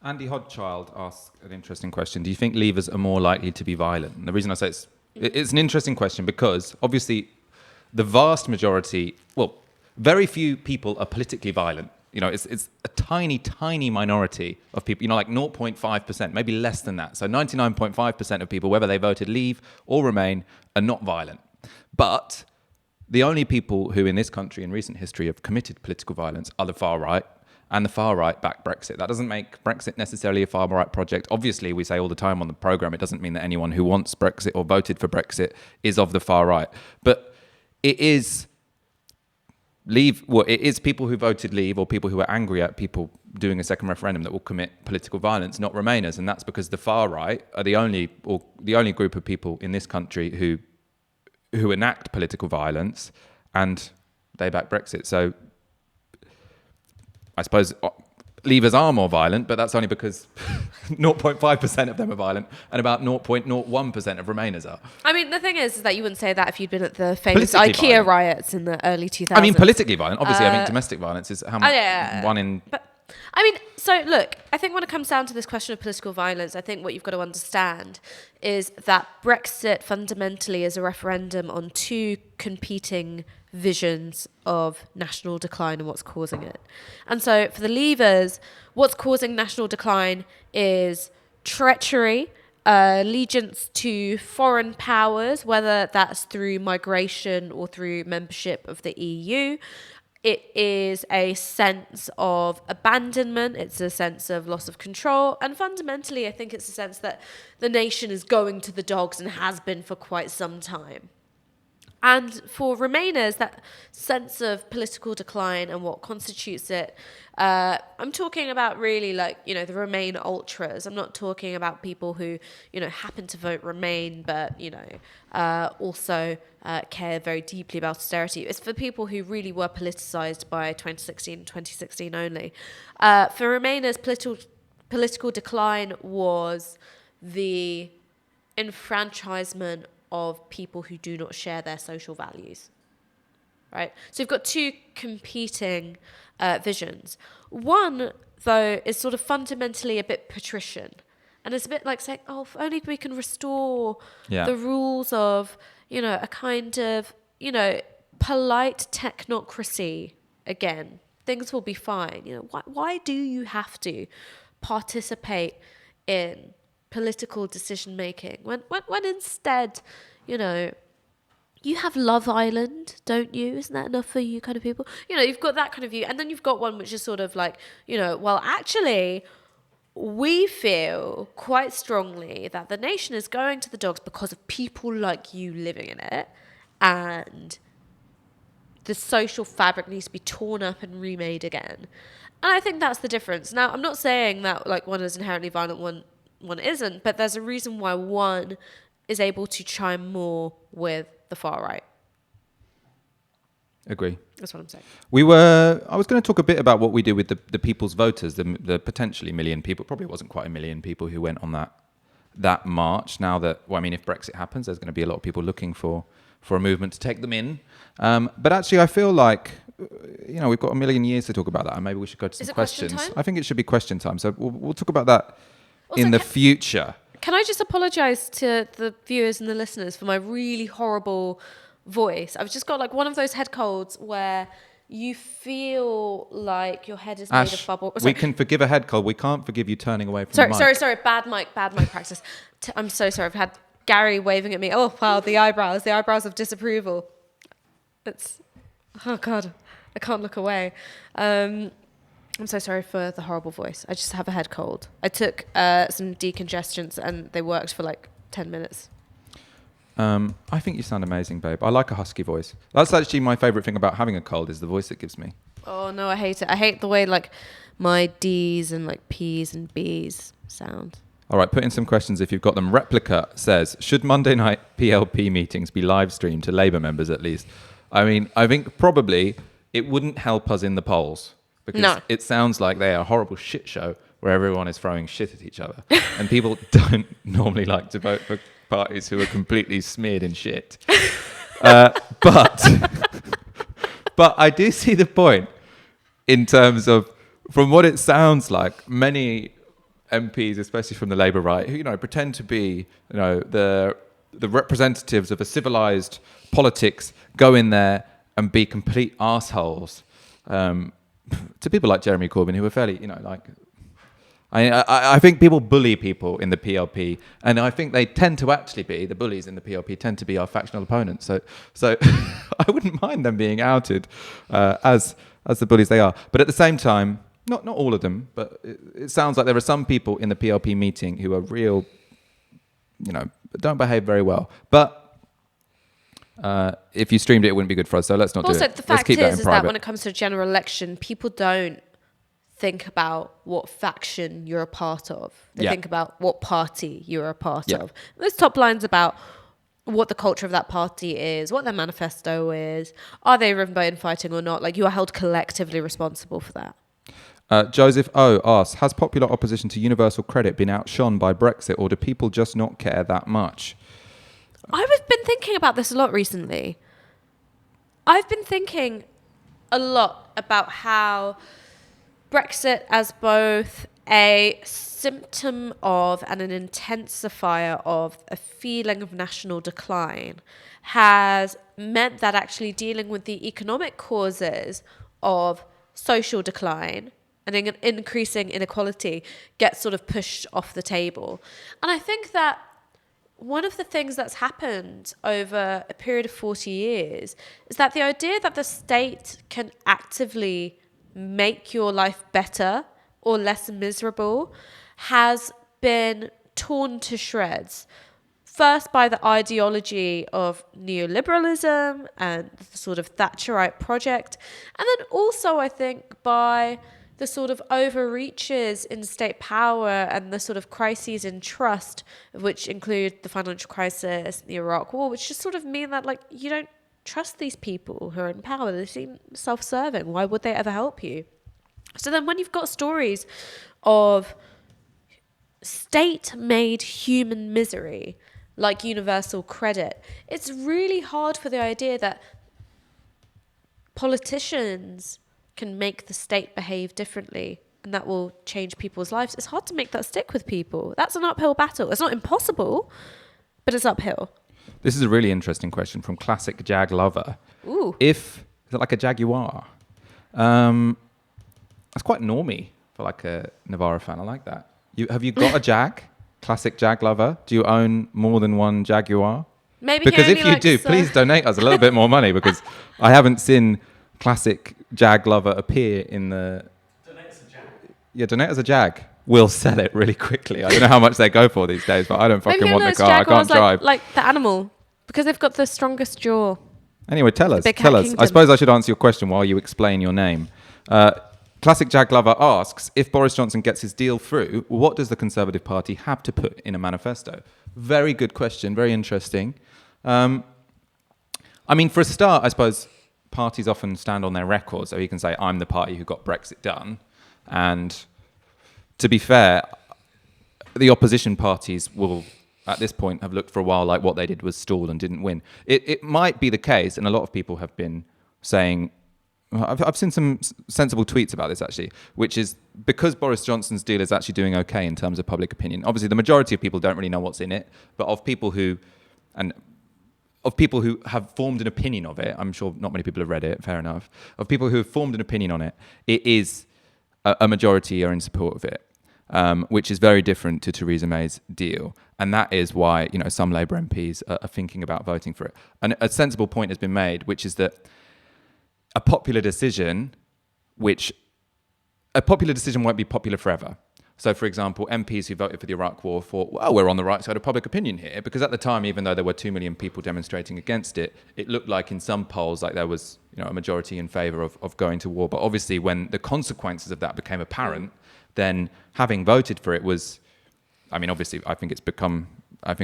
Speaker 1: Andy Hodchild asked an interesting question. Do you think Leavers are more likely to be violent? And the reason I say it's an interesting question because obviously the vast majority, very few people are politically violent. It's a tiny, tiny minority of people, like 0.5%, maybe less than that. So 99.5% of people, whether they voted Leave or Remain, are not violent. But the only people who in this country in recent history have committed political violence are the far right, and the far right back Brexit. That doesn't make Brexit necessarily a far right project. Obviously, we say all the time on the programme, it doesn't mean that anyone who wants Brexit or voted for Brexit is of the far right. But it is Leave. Well, it is people who voted Leave or people who are angry at people doing a second referendum that will commit political violence, not Remainers, and that's because the far right are the only group of people in this country who enact political violence, and they back Brexit. So I suppose Leavers are more violent, but that's only because 0.5% of them are violent and about 0.01% of Remainers are.
Speaker 2: I mean, the thing is that you wouldn't say that if you'd been at the famous IKEA riots in the early 2000s.
Speaker 1: I mean, politically violent. Obviously, I think domestic violence is how much one in...
Speaker 2: But, I mean, so look, I think when it comes down to this question of political violence, I think what you've got to understand is that Brexit fundamentally is a referendum on two competing visions of national decline and what's causing it. And so for the Leavers, what's causing national decline is treachery, allegiance to foreign powers, whether that's through migration or through membership of the EU. It is a sense of abandonment. It's a sense of loss of control. And fundamentally, I think it's a sense that the nation is going to the dogs and has been for quite some time. And for Remainers, that sense of political decline and what constitutes it, I'm talking about really the Remain ultras. I'm not talking about people who, happen to vote Remain, but, also care very deeply about austerity. It's for people who really were politicised by 2016 only. For Remainers, political decline was the enfranchisement of people who do not share their social values, right? So you've got two competing visions. One, though, is sort of fundamentally a bit patrician. And it's a bit like saying, oh, if only we can restore the rules of, a kind of, polite technocracy again. Things will be fine. Why do you have to participate in political decision making when instead, you have Love Island, don't you? Isn't that enough for you kind of people? You've got that kind of view, and then you've got one which is sort of like, well, actually, we feel quite strongly that the nation is going to the dogs because of people like you living in it, and the social fabric needs to be torn up and remade again. And I think that's the difference. Now, I'm not saying that one is inherently violent, one isn't, but there's a reason why one is able to chime more with the far right.
Speaker 1: Agree.
Speaker 2: That's what I'm saying.
Speaker 1: I was going to talk a bit about what we do with the people's voters, the potentially million people, probably wasn't quite a million people who went on that march. Now that, if Brexit happens, there's going to be a lot of people looking for a movement to take them in. But actually, I feel like we've got a million years to talk about that, and maybe we should go to
Speaker 2: Is
Speaker 1: some
Speaker 2: it question
Speaker 1: questions.
Speaker 2: time?
Speaker 1: I think it should be question time. So we'll talk about that
Speaker 2: Also,
Speaker 1: in the future.
Speaker 2: Can I just apologise to the viewers and the listeners for my really horrible voice? I've just got like one of those head colds where you feel like your head is made
Speaker 1: Ash,
Speaker 2: of bubble.
Speaker 1: we can forgive a head cold. We can't forgive you turning away from
Speaker 2: Sorry,
Speaker 1: the mic.
Speaker 2: sorry. Bad mic practice. I'm so sorry. I've had Gary waving at me. Oh, wow, the eyebrows of disapproval. Oh God, I can't look away. I'm so sorry for the horrible voice. I just have a head cold. I took some decongestants and they worked for like 10 minutes.
Speaker 1: I think you sound amazing, babe. I like a husky voice. That's actually my favourite thing about having a cold is the voice it gives me.
Speaker 2: Oh no, I hate it. I hate the way like my D's and like P's and B's sound.
Speaker 1: All right, put in some questions if you've got them. Replica says, should Monday night PLP meetings be live streamed to Labour members at least? I mean, I think probably it wouldn't help us in the polls because it sounds like they are a horrible shit show where everyone is throwing shit at each other. And people don't normally like to vote for parties who are completely smeared in shit. But I do see the point in terms of, from what it sounds like, many MPs, especially from the Labour right, who pretend to be the representatives of a civilised politics, go in there and be complete arseholes to people like Jeremy Corbyn, who are fairly, I think people bully people in the PLP, and I think they tend to actually be, the bullies in the PLP tend to be our factional opponents. So I wouldn't mind them being outed as the bullies they are. But at the same time, not all of them, but it sounds like there are some people in the PLP meeting who are real, don't behave very well. But if you streamed it, it wouldn't be good for us. So let's not do it.
Speaker 2: Also, the fact is that when it comes to a general election, people don't think about what faction you're a part of. They think about what party you're a part of. There's top lines about what the culture of that party is, what their manifesto is, are they driven by infighting or not? Like, you are held collectively responsible for that.
Speaker 1: Joseph O asks, has popular opposition to universal credit been outshone by Brexit, or do people just not care that much?
Speaker 2: I've been thinking about this a lot recently. I've been thinking a lot about how Brexit, as both a symptom of and an intensifier of a feeling of national decline, has meant that actually dealing with the economic causes of social decline and an increasing inequality gets sort of pushed off the table. And I think that one of the things that's happened over a period of 40 years is that the idea that the state can actively make your life better or less miserable has been torn to shreds. First by the ideology of neoliberalism and the sort of Thatcherite project, and then also I think by the sort of overreaches in state power and the sort of crises in trust, which include the financial crisis, the Iraq War, which just sort of mean that like you don't trust these people who are in power. They seem self-serving. Why would they ever help you? So then when you've got stories of state-made human misery, like universal credit, it's really hard for the idea that politicians can make the state behave differently and that will change people's lives. It's hard to make that stick with people. That's an uphill battle. It's not impossible, but it's uphill.
Speaker 1: This is a really interesting question from Classic Jag Lover.
Speaker 2: Ooh.
Speaker 1: Is it like a Jaguar? That's quite normy for like a Novara fan. I like that. Have you got a Jag? Classic Jag Lover? Do you own more than one Jaguar?
Speaker 2: Maybe
Speaker 1: because if you do, please donate us a little bit more money, because I haven't seen Classic Jag Lover appear in the...
Speaker 3: Donate us a Jag.
Speaker 1: Yeah, donate us a Jag. We'll sell it really quickly. I don't know how much they go for these days, but I don't fucking want the car. I can't drive.
Speaker 2: Like the animal, because they've got the strongest jaw.
Speaker 1: Anyway, tell us.
Speaker 2: Kingdom.
Speaker 1: I suppose I should answer your question while you explain your name. Classic Jag Lover asks, if Boris Johnson gets his deal through, what does the Conservative Party have to put in a manifesto? Very good question. Very interesting. I mean, for a start, I suppose parties often stand on their record. So you can say, I'm the party who got Brexit done. And to be fair, the opposition parties will, at this point, have looked for a while like what they did was stall and didn't win. It might be the case, and a lot of people have been saying, I've seen some sensible tweets about this actually, which is because Boris Johnson's deal is actually doing okay in terms of public opinion. Obviously, the majority of people don't really know what's in it, but of people who have formed an opinion of it, I'm sure not many people have read it, fair enough. Of people who have formed an opinion on it, it is a majority are in support of it, which is very different to Theresa May's deal. And that is why, some Labour MPs are thinking about voting for it. And a sensible point has been made, which is that a popular decision won't be popular forever. So, for example, MPs who voted for the Iraq War thought, well, we're on the right side of public opinion here, because at the time, even though there were 2 million people demonstrating against it, it looked like in some polls like there was a majority in favour of going to war. But obviously, when the consequences of that became apparent, then having voted for it was, obviously, I think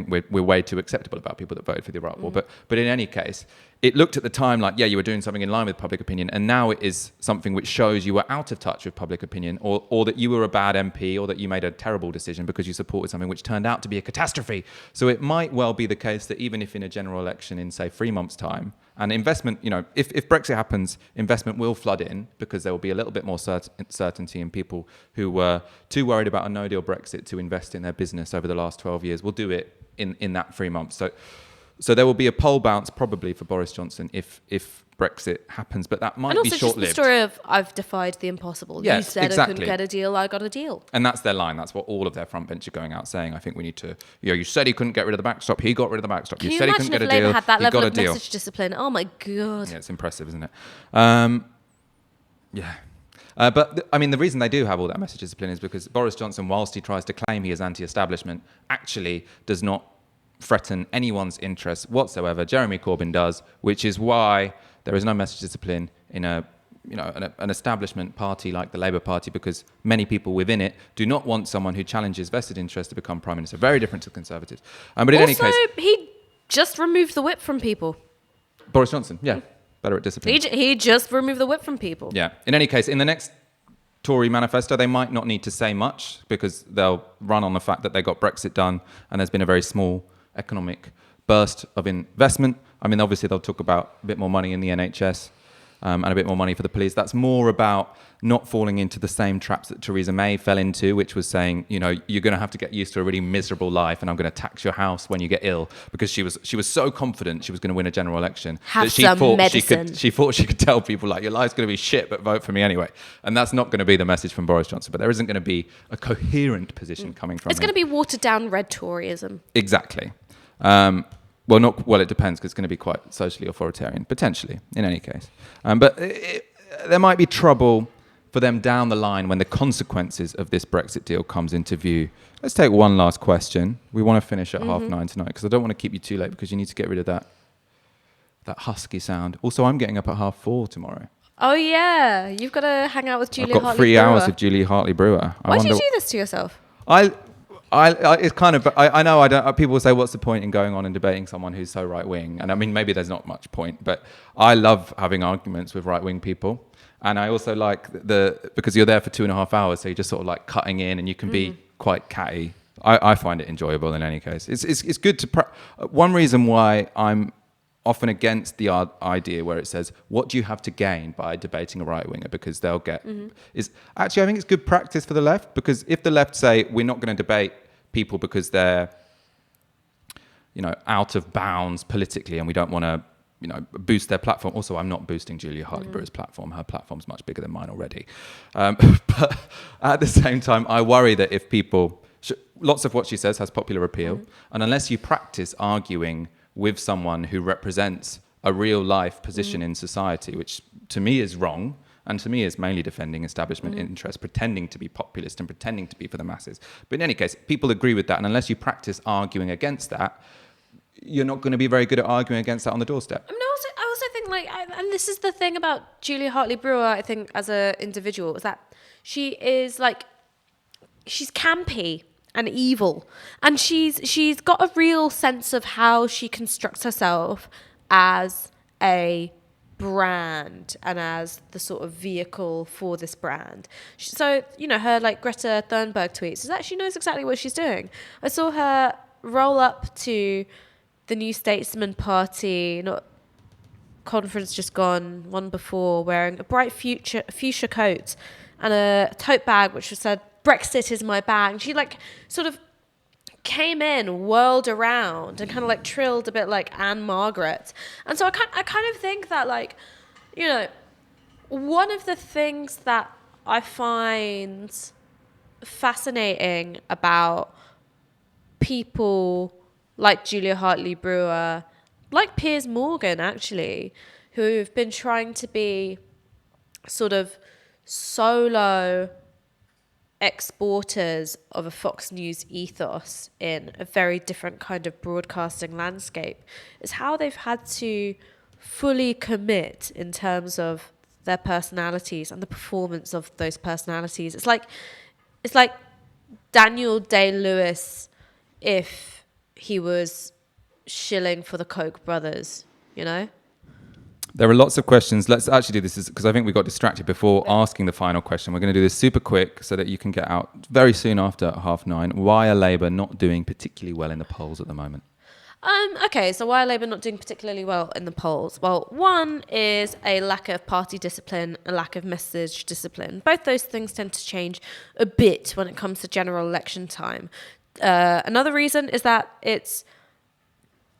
Speaker 1: we're way too acceptable about people that voted for the Iraq War. But in any case, it looked at the time like, you were doing something in line with public opinion, and now it is something which shows you were out of touch with public opinion, or that you were a bad MP, or that you made a terrible decision because you supported something which turned out to be a catastrophe. So it might well be the case that even if in a general election in, say, 3 months' time, and investment, if Brexit happens, investment will flood in because there will be a little bit more certainty, and people who were too worried about a no-deal Brexit to invest in their business over the last 12 years will do it in that 3 months. So there will be a poll bounce probably for Boris Johnson if Brexit happens, but that might be short-lived. And also just
Speaker 2: the story of, I've defied the impossible.
Speaker 1: Yeah,
Speaker 2: you said
Speaker 1: exactly.
Speaker 2: I couldn't get a deal, I got a deal.
Speaker 1: And that's their line. That's what all of their front bench are going out saying. I think we need to, you said he couldn't get rid of the backstop, he got rid of the backstop. You said he couldn't get a deal,
Speaker 2: Labour had that
Speaker 1: he
Speaker 2: level
Speaker 1: got a
Speaker 2: of
Speaker 1: deal.
Speaker 2: message discipline? Oh my God.
Speaker 1: Yeah, it's impressive, isn't it? Yeah. But the reason they do have all that message discipline is because Boris Johnson, whilst he tries to claim he is anti-establishment, actually does not threaten anyone's interests whatsoever. Jeremy Corbyn does, which is why there is no message discipline in an establishment party like the Labour Party, because many people within it do not want someone who challenges vested interests to become Prime Minister. Very different to the Conservatives. But in any case,
Speaker 2: he just removed the whip from people.
Speaker 1: Boris Johnson, yeah, better at discipline.
Speaker 2: He just removed the whip from people.
Speaker 1: Yeah. In any case, in the next Tory manifesto, they might not need to say much because they'll run on the fact that they got Brexit done and there's been a very small economic burst of investment. Obviously they'll talk about a bit more money in the NHS and a bit more money for the police. That's more about not falling into the same traps that Theresa May fell into, which was saying, you're going to have to get used to a really miserable life, and I'm going to tax your house when you get ill, because she was so confident she was going to win a general election that she thought
Speaker 2: medicine.
Speaker 1: she could tell people like, your life's going to be shit, but vote for me anyway. And that's not going to be the message from Boris Johnson. But there isn't going to be a coherent position coming from him.
Speaker 2: It's going to be watered down red Toryism.
Speaker 1: Exactly. It depends, because it's going to be quite socially authoritarian, potentially, in any case. But there might be trouble for them down the line when the consequences of this Brexit deal comes into view. Let's take one last question. We want to finish at 9:30 tonight, because I don't want to keep you too late, because you need to get rid of that husky sound. Also, I'm getting up at 4:30 tomorrow.
Speaker 2: Oh, yeah. You've got to hang out with Julia Hartley-Brewer.
Speaker 1: I've got 3 hours of Julia Hartley-Brewer.
Speaker 2: Why do you do this to yourself?
Speaker 1: It's kind of, I know I don't, people will say, what's the point in going on and debating someone who's so right-wing? And maybe there's not much point, but I love having arguments with right-wing people. And I also like because you're there for 2.5 hours, so you're just sort of like cutting in and you can be quite catty. I find it enjoyable in any case. It's good to, one reason why I'm often against the idea where it says, what do you have to gain by debating a right-winger? Because they'll get... Actually, I think it's good practice for the left, because if the left say, we're not going to debate people because they're, out of bounds politically and we don't want to, boost their platform. Also, I'm not boosting Julia Hartley-Brewer's platform. Her platform's much bigger than mine already. But at the same time, I worry that if people... lots of what she says has popular appeal. And unless you practice arguing with someone who represents a real life position in society, which to me is wrong, and to me is mainly defending establishment interests, pretending to be populist and pretending to be for the masses. But in any case, people agree with that, and unless you practice arguing against that, you're not going to be very good at arguing against that on the doorstep.
Speaker 2: I also think, and this is the thing about Julia Hartley-Brewer, I think, as an individual, is that she is she's campy and evil, and she's got a real sense of how she constructs herself as a brand and as the sort of vehicle for this brand. So her Greta Thunberg tweets is that she knows exactly what she's doing. I saw her roll up to the New Statesman Party conference just gone, one before, wearing a bright fuchsia coat and a tote bag which said, "Brexit is my bag." And she like sort of came in, whirled around, and kind of like trilled a bit like Anne Margaret. And so I kind of think that, like, you know, one of the things that I find fascinating about people like Julia Hartley-Brewer, like Piers Morgan, actually, who've been trying to be sort of solo exporters of a Fox News ethos in a very different kind of broadcasting landscape, is how they've had to fully commit in terms of their personalities and the performance of those personalities. It's like Daniel Day-Lewis if he was shilling for the Koch brothers, you know?
Speaker 1: There are lots of questions. Let's actually do this because I think we got distracted before asking the final question. We're going to do this super quick so that you can get out very soon after 9:30. Why are Labour not doing particularly well in the polls at the moment?
Speaker 2: Okay, so why are Labour not doing particularly well in the polls? Well, one is a lack of party discipline, a lack of message discipline. Both those things tend to change a bit when it comes to general election time. Another reason is that it's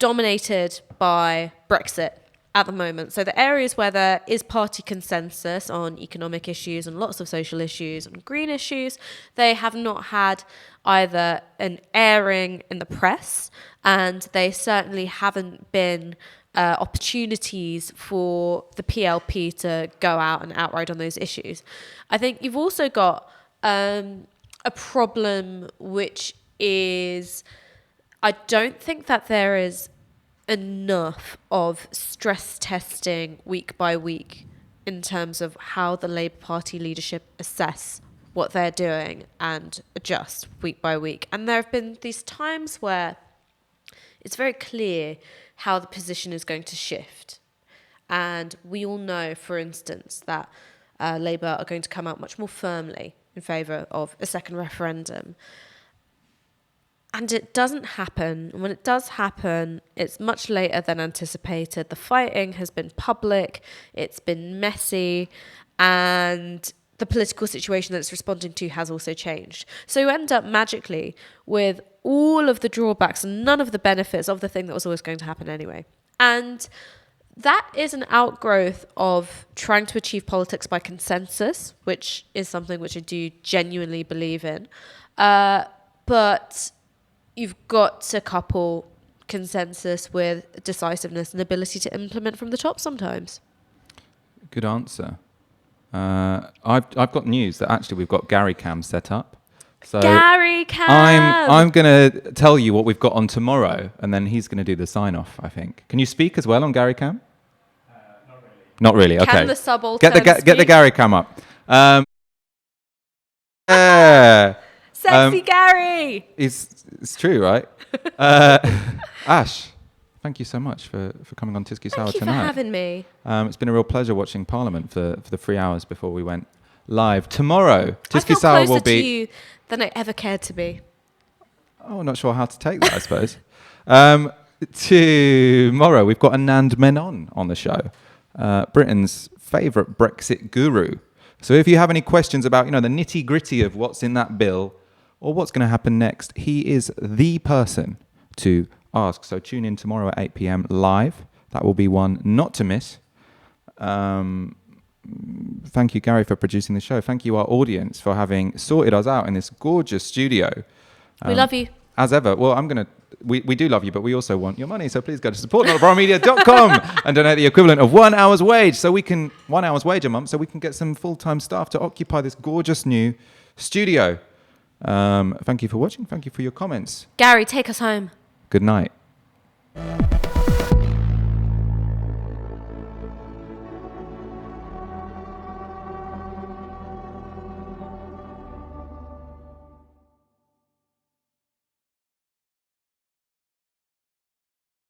Speaker 2: dominated by Brexit at the moment. So the areas where there is party consensus on economic issues and lots of social issues and green issues, they have not had either an airing in the press, and they certainly haven't been opportunities for the PLP to go out and outright on those issues. I think you've also got a problem, which is I don't think that there is enough of stress testing week by week in terms of how the Labour Party leadership assess what they're doing and adjust week by week. And there have been these times where it's very clear how the position is going to shift. And we all know, for instance, that Labour are going to come out much more firmly in favour of a second referendum. And it doesn't happen. And when it does happen, it's much later than anticipated. The fighting has been public, it's been messy, and the political situation that it's responding to has also changed. So you end up magically with all of the drawbacks and none of the benefits of the thing that was always going to happen anyway. And that is an outgrowth of trying to achieve politics by consensus, which is something which I do genuinely believe in. But you've got to couple consensus with decisiveness and ability to implement from the top sometimes.
Speaker 1: Good answer. I've got news that actually we've got Gary Cam set up. So
Speaker 2: Gary Cam!
Speaker 1: I'm going to tell you what we've got on tomorrow, and then he's going to do the sign-off, I think. Can you speak as well on Gary Cam? Not really, okay.
Speaker 2: Can the subaltern
Speaker 1: Get the Gary Cam up. Yeah.
Speaker 2: Sexy Gary!
Speaker 1: It's true, right? Ash, thank you so much for coming on Tisky Sour tonight.
Speaker 2: Thank you for having me.
Speaker 1: It's been a real pleasure watching Parliament for the 3 hours before we went live. Tomorrow, Tisky Sour will be...
Speaker 2: to you than I ever cared to be.
Speaker 1: Oh, not sure how to take that, I suppose. Tomorrow, we've got Anand Menon on the show, Britain's favourite Brexit guru. So if you have any questions about, the nitty-gritty of what's in that bill or what's going to happen next, he is the person to ask. So tune in tomorrow at 8 p.m. live. That will be one not to miss. Thank you, Gary, for producing the show. Thank you, our audience, for having sorted us out in this gorgeous studio.
Speaker 2: We love you.
Speaker 1: As ever. Well, we do love you, but we also want your money. So please go to support.novaramedia.com and donate the equivalent of 1 hour's wage. 1 hour's wage a month, so we can get some full-time staff to occupy this gorgeous new studio. Thank you for watching. Thank you for your comments.
Speaker 2: Gary, take us home.
Speaker 1: Good night.